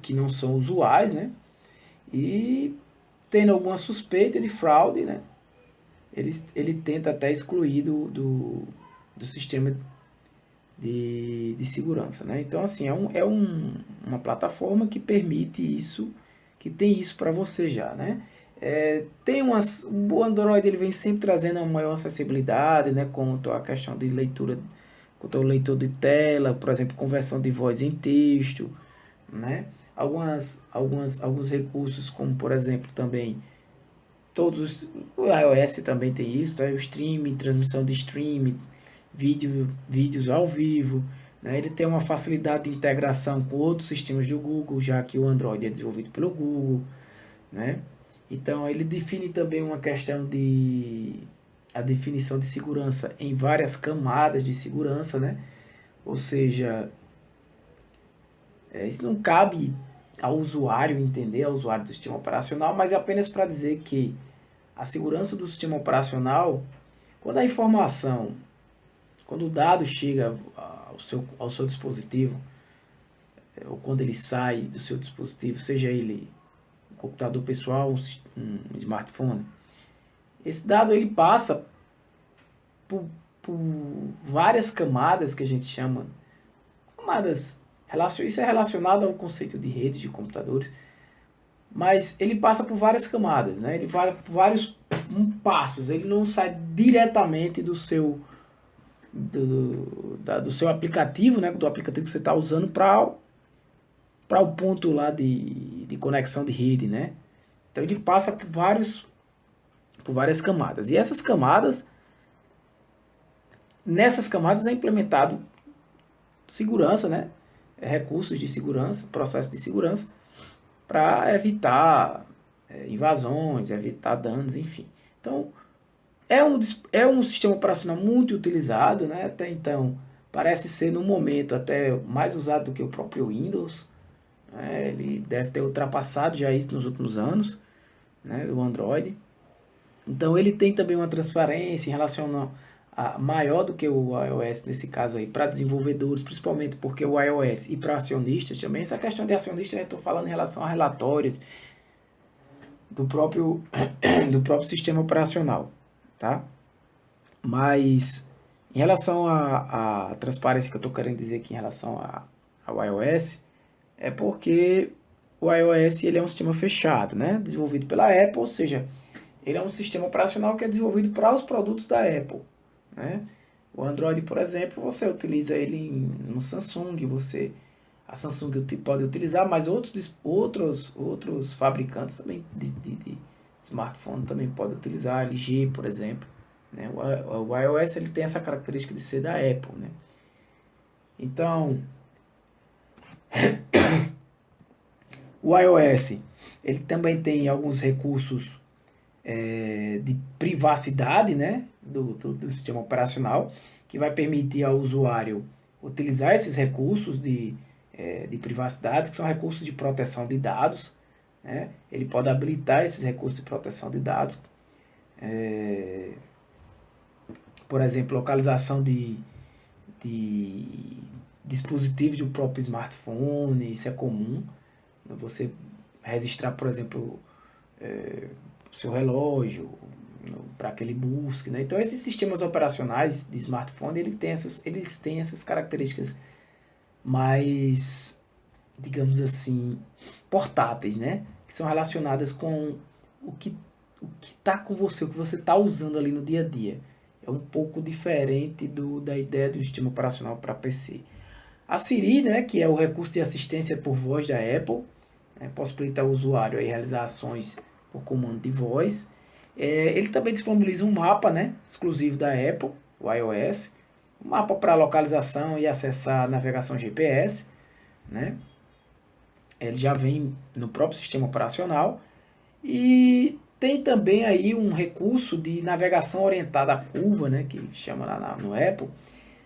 que não são usuais, né, e tendo alguma suspeita de fraude, né, ele tenta até excluir do sistema de segurança, né? Então, assim, uma plataforma que permite isso, que tem isso para você já, né? O Android ele vem sempre trazendo uma maior acessibilidade, né? Quanto a questão de leitura, quanto ao leitor de tela, por exemplo, conversão de voz em texto, né? Alguns recursos, como por exemplo também o iOS também tem isso, tá? O streaming, transmissão de streaming, vídeos ao vivo, né? Ele tem uma facilidade de integração com outros sistemas do Google, já que o Android é desenvolvido pelo Google, né? Então ele define também uma questão de a definição de segurança em várias camadas de segurança, né? Ou seja, isso não cabe ao usuário entender, ao usuário do sistema operacional, mas é apenas para dizer que a segurança do sistema operacional, quando a informação, quando o dado chega ao seu dispositivo, ou quando ele sai do seu dispositivo, seja ele um computador pessoal, um smartphone, esse dado ele passa por várias camadas que a gente chama, camadas, isso é relacionado ao conceito de redes de computadores, mas ele passa por várias camadas, né? Ele vai por vários passos, ele não sai diretamente do seu seu aplicativo, né? Do aplicativo que você está usando para o ponto lá de conexão de rede, né? Então ele passa por várias camadas. E essas camadas, nessas camadas é implementado segurança, né? Recursos de segurança, processos de segurança, para evitar invasões, evitar danos, enfim. Então, é um sistema operacional muito utilizado, né? Até então, parece ser no momento até mais usado do que o próprio Windows. Né? Ele deve ter ultrapassado já isso nos últimos anos, né? O Android. Então, ele tem também uma transparência em relação maior do que o iOS nesse caso aí, para desenvolvedores, principalmente porque o iOS e para acionistas também, essa questão de acionistas eu estou falando em relação a relatórios do próprio, do próprio sistema operacional, tá? Mas em relação à transparência que eu estou querendo dizer aqui em relação ao iOS, é porque o iOS ele é um sistema fechado, né? Desenvolvido pela Apple, ou seja, ele é um sistema operacional que é desenvolvido para os produtos da Apple, né? O Android, por exemplo, você utiliza ele no Samsung, a Samsung pode utilizar, mas outros fabricantes também de smartphone também podem utilizar, LG, por exemplo. Né? O iOS ele tem essa característica de ser da Apple. Né? Então, o iOS ele também tem alguns recursos de privacidade, né, do sistema operacional, que vai permitir ao usuário utilizar esses recursos de privacidade, que são recursos de proteção de dados. Né? Ele pode habilitar esses recursos de proteção de dados, por exemplo, localização de dispositivos do próprio smartphone, isso é comum. Você registrar, por exemplo, o seu relógio, para que ele busque. Né? Então, esses sistemas operacionais de smartphone eles têm essas características mais, digamos assim, portáteis, né? Que são relacionadas com o que está com você, o que você está usando ali no dia a dia. É um pouco diferente da ideia do sistema operacional para PC. A Siri, né, que é o recurso de assistência por voz da Apple, né, possibilita ao usuário aí realizar ações por comando de voz. Ele também disponibiliza um mapa, né, exclusivo da Apple, o iOS, um mapa para localização e acessar a navegação GPS. Né? Ele já vem no próprio sistema operacional. E tem também aí um recurso de navegação orientada à curva, né, que chama lá no Apple,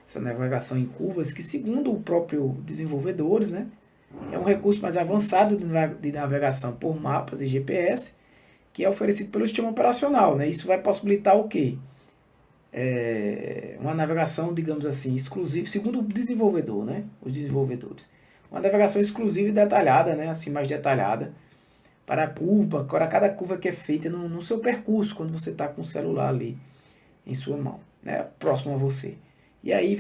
essa navegação em curvas, que segundo o próprio desenvolvedores, né, é um recurso mais avançado de navegação por mapas e GPS, que é oferecido pelo sistema operacional. Né? Isso vai possibilitar o quê? uma navegação, digamos assim, exclusiva, segundo o desenvolvedor, né? Os desenvolvedores. Uma navegação exclusiva e detalhada, né? Assim, mais detalhada, para a curva, para cada curva que é feita no seu percurso, quando você está com o celular ali em sua mão, né? Próximo a você. E aí,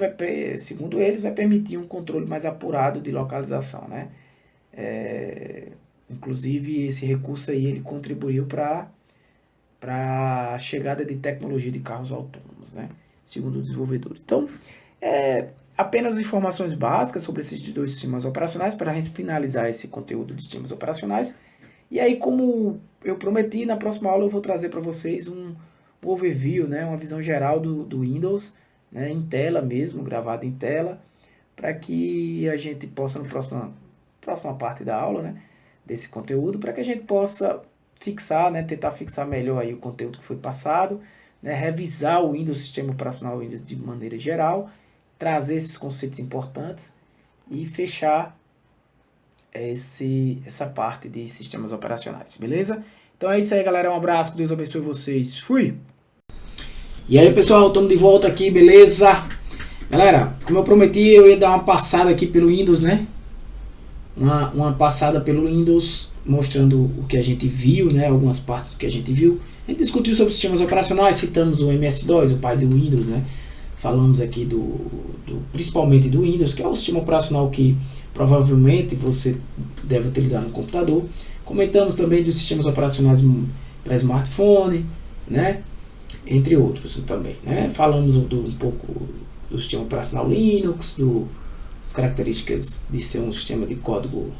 segundo eles, vai permitir um controle mais apurado de localização, né? Inclusive, esse recurso aí, ele contribuiu para a chegada de tecnologia de carros autônomos, né? Segundo os desenvolvedores. Então, apenas informações básicas sobre esses dois sistemas operacionais para a gente finalizar esse conteúdo de sistemas operacionais. E aí, como eu prometi, na próxima aula eu vou trazer para vocês um overview, né? Uma visão geral do Windows, né? Em tela mesmo, gravado em tela, para que a gente possa, na próxima parte da aula, né? Desse conteúdo, para que a gente possa fixar, né, tentar fixar melhor aí o conteúdo que foi passado, né, revisar o Windows, sistema operacional Windows de maneira geral, trazer esses conceitos importantes e fechar essa parte de sistemas operacionais, beleza? Então é isso aí, galera, um abraço, Deus abençoe vocês, fui! E aí, pessoal, estamos de volta aqui, beleza? Galera, como eu prometi, eu ia dar uma passada aqui pelo Windows, né? Uma passada pelo Windows, mostrando o que a gente viu, né? Algumas partes do que a gente viu. A gente discutiu sobre sistemas operacionais, citamos o MS-DOS, o pai do Windows, né? Falamos aqui principalmente do Windows, que é o sistema operacional que provavelmente você deve utilizar no computador. Comentamos também dos sistemas operacionais para smartphone, né? Entre outros também, né? Falamos um pouco do sistema operacional Linux, as características de ser um sistema de código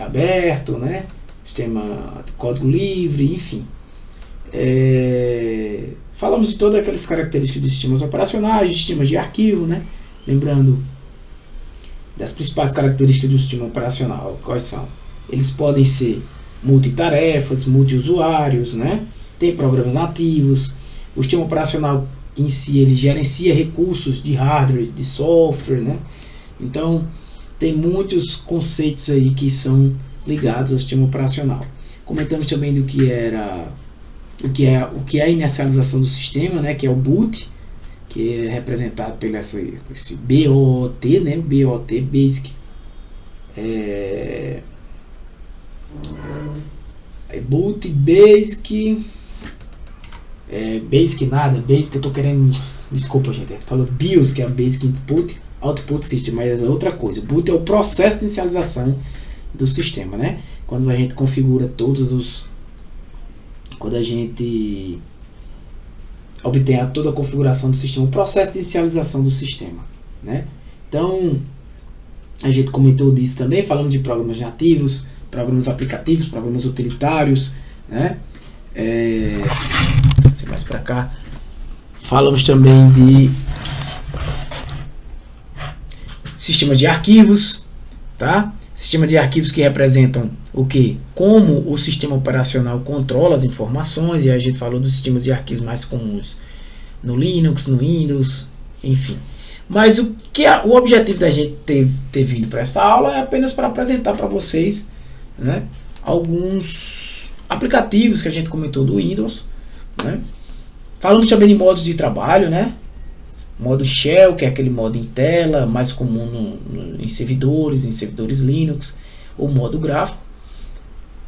aberto, né? Sistema de código livre, enfim. Falamos de todas aquelas características de sistemas operacionais, de sistemas de arquivo, né? Lembrando das principais características do sistema operacional, quais são? Eles podem ser multitarefas, multiusuários, né? Tem programas nativos. O sistema operacional em si, ele gerencia recursos de hardware, de software, né? Então, tem muitos conceitos aí que são ligados ao sistema operacional. Comentamos também do que é a inicialização do sistema, né? Que é o boot, que é representado pelo esse BOT, né? BOT, Basic. Boot, Basic. Basic nada, Basic eu tô querendo. Desculpa, gente. Falou BIOS, que é a Basic Input Output System, mas é outra coisa. O boot é o processo de inicialização do sistema, né? Quando a gente configura quando a gente obtém toda a configuração do sistema, o processo de inicialização do sistema, né? Então, a gente comentou disso também, falamos de programas nativos, programas aplicativos, programas utilitários, né? Mais para cá. Falamos também de sistema de arquivos, tá? Sistema de arquivos que representam o que? Como o sistema operacional controla as informações, e a gente falou dos sistemas de arquivos mais comuns no Linux, no Windows, enfim. Mas o objetivo da gente ter vindo para esta aula é apenas para apresentar para vocês, né, alguns aplicativos que a gente comentou do Windows, né? Falamos também de modos de trabalho, né? Modo Shell, que é aquele modo em tela, mais comum em servidores Linux, ou modo gráfico.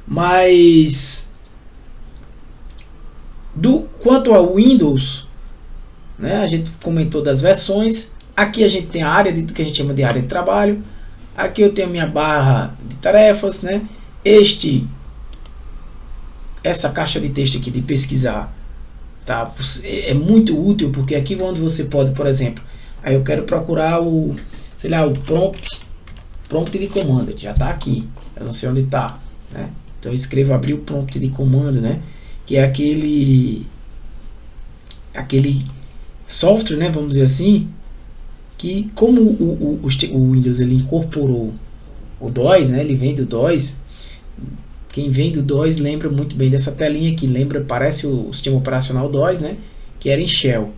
Mas quanto ao Windows, né, a gente comentou das versões. Aqui a gente tem a área do que a gente chama de área de trabalho. Aqui eu tenho a minha barra de tarefas, né? Essa caixa de texto aqui de pesquisar, tá? É muito útil, porque aqui é onde você pode, por exemplo, aí eu quero procurar o prompt de comando, já está aqui, eu não sei onde está, né? Então eu escrevo abrir o prompt de comando, né? Que é aquele software, né? Vamos dizer assim, que como o Windows ele incorporou o DOS, né? Ele vem do DOS. Quem vem do DOS lembra muito bem dessa telinha aqui, parece o sistema operacional DOS, né? Que era em Shell,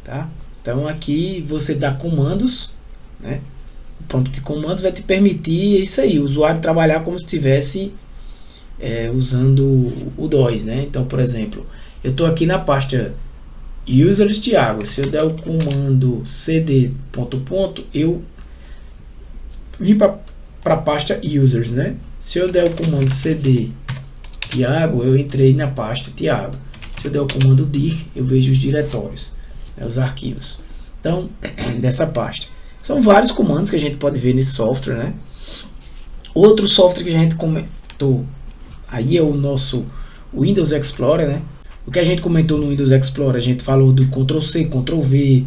tá? Então aqui você dá comandos, né? O prompt de comandos vai te permitir isso aí, o usuário trabalhar como se estivesse usando o DOS, né? Então, por exemplo, eu estou aqui na pasta users Thiago. Se eu der o comando cd ... eu vim para a pasta users, né? Se eu der o comando cd Thiago, eu entrei na pasta Thiago. Se eu der o comando dir, eu vejo os diretórios, né, os arquivos. Então, dessa pasta. São vários comandos que a gente pode ver nesse software, né? Outro software que a gente comentou aí é o nosso Windows Explorer, né? O que a gente comentou no Windows Explorer, a gente falou do Ctrl+C, Ctrl+V,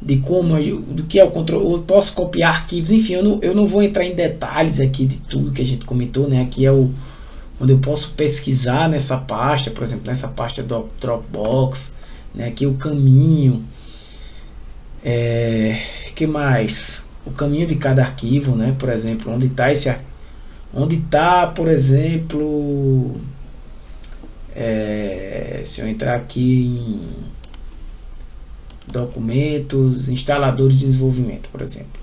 de como, do que é o Ctrl, eu posso copiar arquivos, enfim, eu não vou entrar em detalhes aqui de tudo que a gente comentou, né? Aqui é onde eu posso pesquisar nessa pasta, por exemplo, nessa pasta do Dropbox, né? Aqui o caminho, que mais? O caminho de cada arquivo, né? Por exemplo, onde está, por exemplo, se eu entrar aqui em documentos, instaladores de desenvolvimento, por exemplo.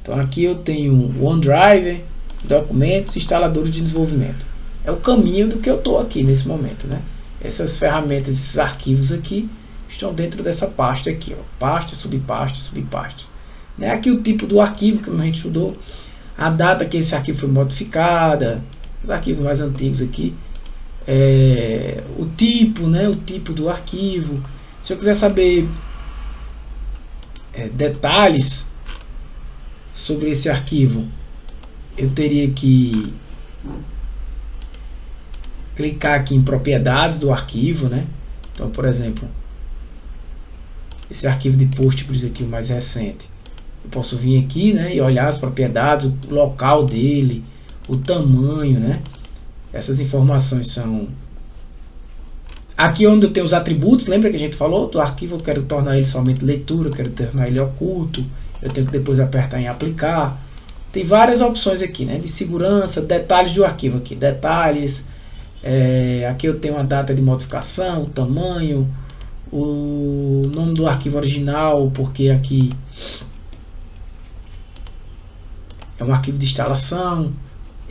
Então aqui eu tenho OneDrive, documentos, instaladores de desenvolvimento. É o caminho do que eu estou aqui nesse momento, né? Essas ferramentas, esses arquivos aqui estão dentro dessa pasta aqui, ó, pasta, subpasta, subpasta. Né? Aqui o tipo do arquivo que a gente estudou, a data que esse arquivo foi modificada, os arquivos mais antigos aqui, o tipo, né? O tipo do arquivo. Se eu quiser saber detalhes sobre esse arquivo, eu teria que clicar aqui em propriedades do arquivo, né? Então, por exemplo, esse arquivo de Postgres aqui, o mais recente, eu posso vir aqui, né, e olhar as propriedades, o local dele, o tamanho, né? Essas informações são aqui onde eu tenho os atributos. Lembra que a gente falou do arquivo? Eu quero tornar ele somente leitura, eu quero tornar ele oculto, eu tenho que depois apertar em aplicar. Tem várias opções aqui, né? De segurança, detalhes do arquivo aqui, detalhes. Aqui eu tenho a data de modificação, o tamanho, o nome do arquivo original, porque aqui é um arquivo de instalação.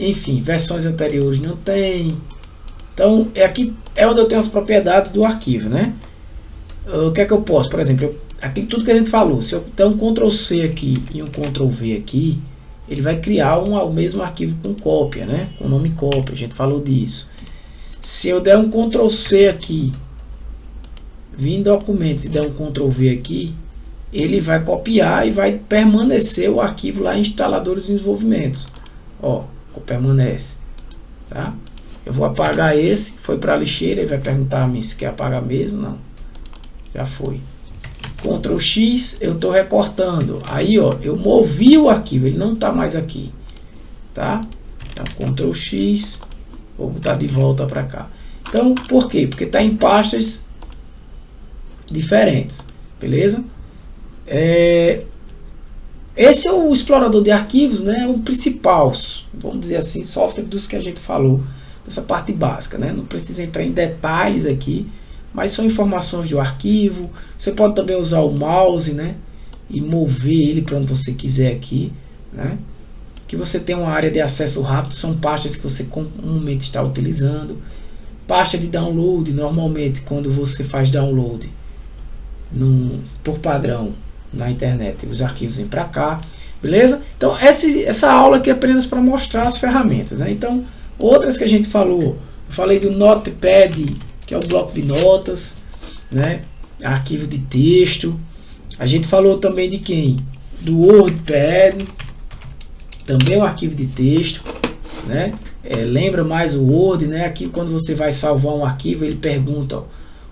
Enfim, versões anteriores não tem. Então, aqui é onde eu tenho as propriedades do arquivo, né? O que é que eu posso? Por exemplo, aqui tudo que a gente falou, se eu der um Ctrl+C aqui e um Ctrl+V aqui, ele vai criar o mesmo arquivo com cópia, né? Com o nome cópia, a gente falou disso. Se eu der um Ctrl+C aqui, vir em documentos e der um Ctrl+V aqui, ele vai copiar e vai permanecer o arquivo lá em instaladores de desenvolvimento. Ó, permanece, tá? Eu vou apagar esse, foi para a lixeira, ele vai perguntar a mim se quer apagar mesmo, não. Já foi. Ctrl+X, eu estou recortando. Aí, ó, eu movi o arquivo, ele não está mais aqui, tá? Então, Ctrl+X, vou botar de volta para cá. Então, por quê? Porque está em pastas diferentes, beleza? Esse é o explorador de arquivos, né? O principal, vamos dizer assim, software dos que a gente falou, dessa parte básica, né? Não precisa entrar em detalhes aqui, mas são informações do arquivo. Você pode também usar o mouse, né? E mover ele para onde você quiser aqui, né? Que você tem uma área de acesso rápido, são pastas que você comumente está utilizando. Pasta de download, normalmente quando você faz download por padrão na internet, os arquivos vêm para cá, beleza? Então essa aula aqui é apenas para mostrar as ferramentas, né? Então outras que a gente falou, eu falei do Notepad, que é o bloco de notas, né? Arquivo de texto. A gente falou também de quem? Do WordPad, também é um arquivo de texto, né? Lembra mais o Word, né? Aqui quando você vai salvar um arquivo, ele pergunta, ó,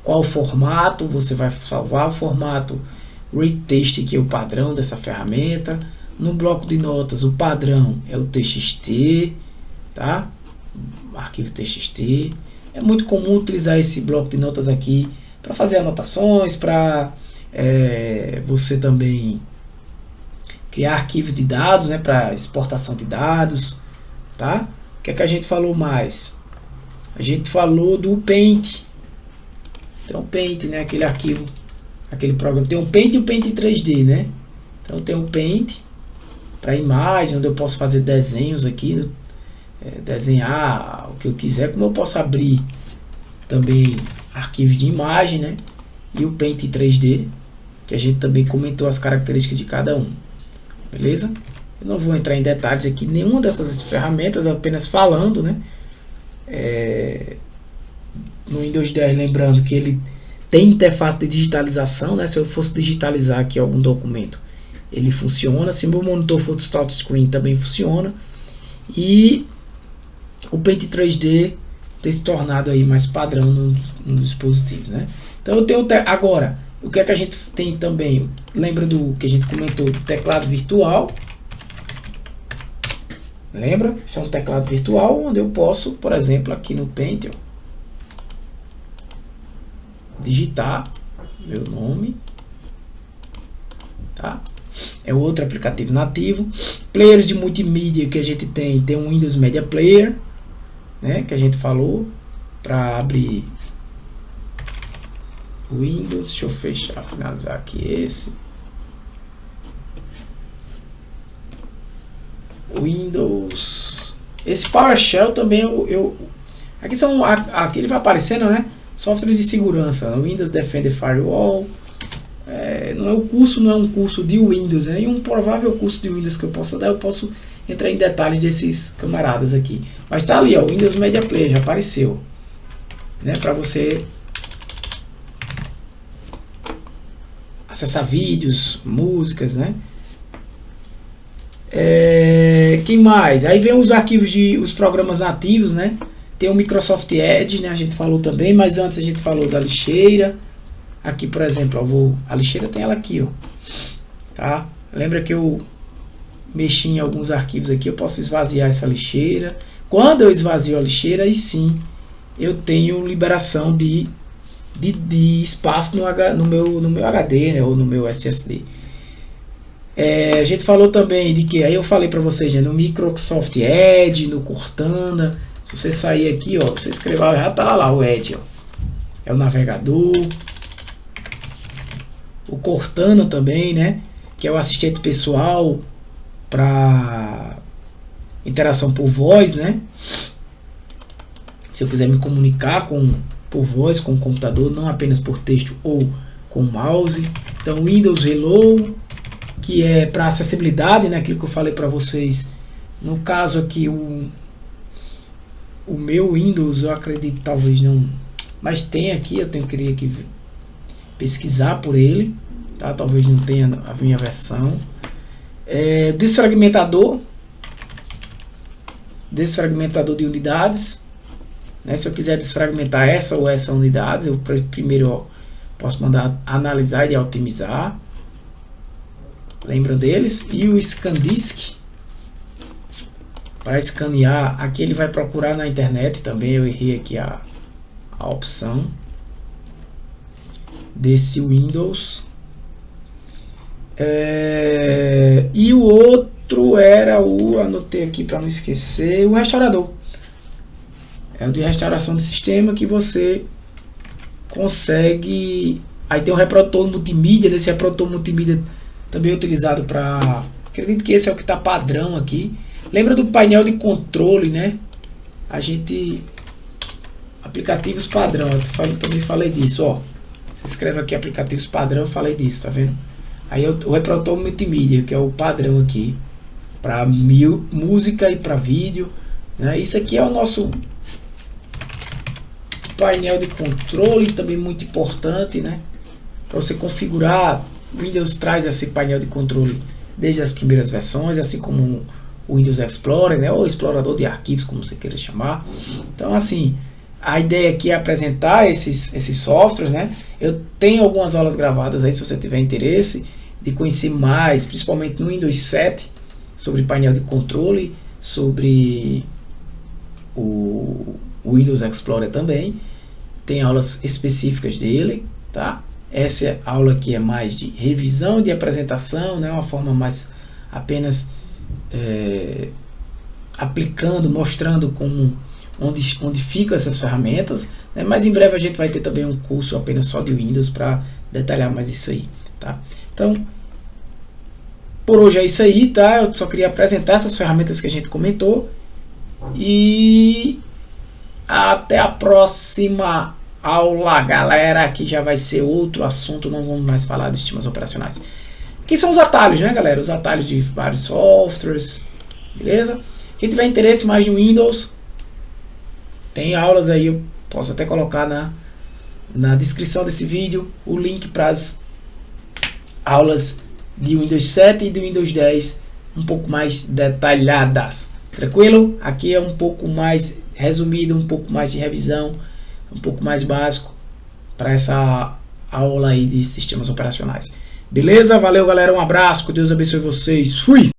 qual o formato, você vai salvar o formato ReadText, que é o padrão dessa ferramenta. No bloco de notas, o padrão é o TXT, tá? Arquivo TXT. É muito comum utilizar esse bloco de notas aqui para fazer anotações, para você também criar arquivos de dados, né? Para exportação de dados, tá? O que é que a gente falou mais? A gente falou do Paint. Então, o Paint, né? Aquele arquivo, aquele programa. Tem o Paint e o Paint 3D, né? Então, tem o Paint para imagem, onde eu posso fazer desenhos aqui, desenhar o que eu quiser, como eu posso abrir também arquivos de imagem, né? e o Paint 3D, que a gente também comentou as características de cada um. Beleza? Eu não vou entrar em detalhes aqui, nenhuma dessas ferramentas, apenas falando, né? No Windows 10, lembrando que ele tem interface de digitalização, né? Se eu fosse digitalizar aqui algum documento, ele funciona. Se meu monitor for touch screen, também funciona. E o Paint 3D tem se tornado aí mais padrão nos dispositivos, né? Então eu tenho agora, o que é que a gente tem também? Lembra do que a gente comentou do teclado virtual? Lembra? Esse é um teclado virtual onde eu posso, por exemplo, aqui no Paint, ó, digitar meu nome, tá? É outro aplicativo nativo. Players de multimídia que a gente tem um Windows Media Player, né, que a gente falou, para abrir o Windows. Deixa eu fechar, finalizar aqui esse Windows. Esse PowerShell também aqui são, aqui ele vai aparecendo, né? Softwares de segurança, Windows Defender Firewall. Não é um curso de Windows, né? E um provável curso de Windows que eu possa dar, eu posso entrar em detalhes desses camaradas aqui. Mas tá ali, ó, o Windows Media Player já apareceu, né? Para você acessar vídeos, músicas, né? Quem mais? Aí vem os arquivos os programas nativos, né? Tem o Microsoft Edge, né? A gente falou também, mas antes a gente falou da lixeira. Aqui, por exemplo, a lixeira tem ela aqui, ó. Tá? Lembra que eu mexi em alguns arquivos aqui, eu posso esvaziar essa lixeira. Quando eu esvazio a lixeira, aí sim eu tenho liberação de espaço no meu HD, né? Ou no meu SSD. A gente falou também de que, aí eu falei para vocês, né? No Microsoft Edge, no Cortana. Se você sair aqui, ó, você escrever, já tá lá o Edge, ó. É o navegador. O Cortana também, né? Que é o assistente pessoal para interação por voz, né? Se eu quiser me comunicar por voz com o computador, não apenas por texto ou com o mouse. Então, Windows Hello, que é para acessibilidade, né? Aquilo que eu falei para vocês. No caso aqui, o meu Windows, eu acredito talvez não, mas tem aqui, eu queria que pesquisar por ele, tá? Talvez não tenha a minha versão. Desfragmentador de unidades, né? Se eu quiser desfragmentar essa ou essa unidades, eu primeiro posso mandar analisar e otimizar. Lembram deles? E o ScanDisk, para escanear, aqui ele vai procurar na internet também. Eu errei aqui a opção desse Windows. E o outro era anotei aqui para não esquecer, o restaurador. É o de restauração do sistema, que você consegue. Aí tem o reprodutor multimídia. Esse reprodutor multimídia também é utilizado para, acredito que esse é o que está padrão aqui. Lembra do painel de controle, né? Aplicativos padrão, eu também falei disso, ó. Você escreve aqui aplicativos padrão, eu falei disso, tá vendo? Aí o reprodutor multimídia, que é o padrão aqui para música e para vídeo, né? Isso aqui é o nosso painel de controle, também muito importante, né? Para você configurar, o Windows traz esse painel de controle desde as primeiras versões, assim como o Windows Explorer, né? Ou explorador de arquivos, como você queira chamar. Então, assim, a ideia aqui é apresentar esses softwares, né? Eu tenho algumas aulas gravadas aí, se você tiver interesse de conhecer mais, principalmente no Windows 7, sobre painel de controle, sobre o Windows Explorer também. Tem aulas específicas dele, tá? Essa aula aqui é mais de revisão, de apresentação, né? Uma forma mais apenas aplicando, mostrando onde ficam essas ferramentas, né? Mas em breve a gente vai ter também um curso apenas só de Windows para detalhar mais isso aí, tá? Então, por hoje é isso aí, tá? Eu só queria apresentar essas ferramentas que a gente comentou e até a próxima aula, galera, que já vai ser outro assunto, não vamos mais falar de sistemas operacionais. Que são os atalhos, né, galera? Os atalhos de vários softwares, beleza? Quem tiver interesse mais no Windows, tem aulas aí, eu posso até colocar na descrição desse vídeo o link para as aulas de Windows 7 e de Windows 10 um pouco mais detalhadas. Tranquilo? Aqui é um pouco mais resumido, um pouco mais de revisão, um pouco mais básico para essa aula aí de sistemas operacionais. Beleza? Valeu, galera. Um abraço. Que Deus abençoe vocês. Fui!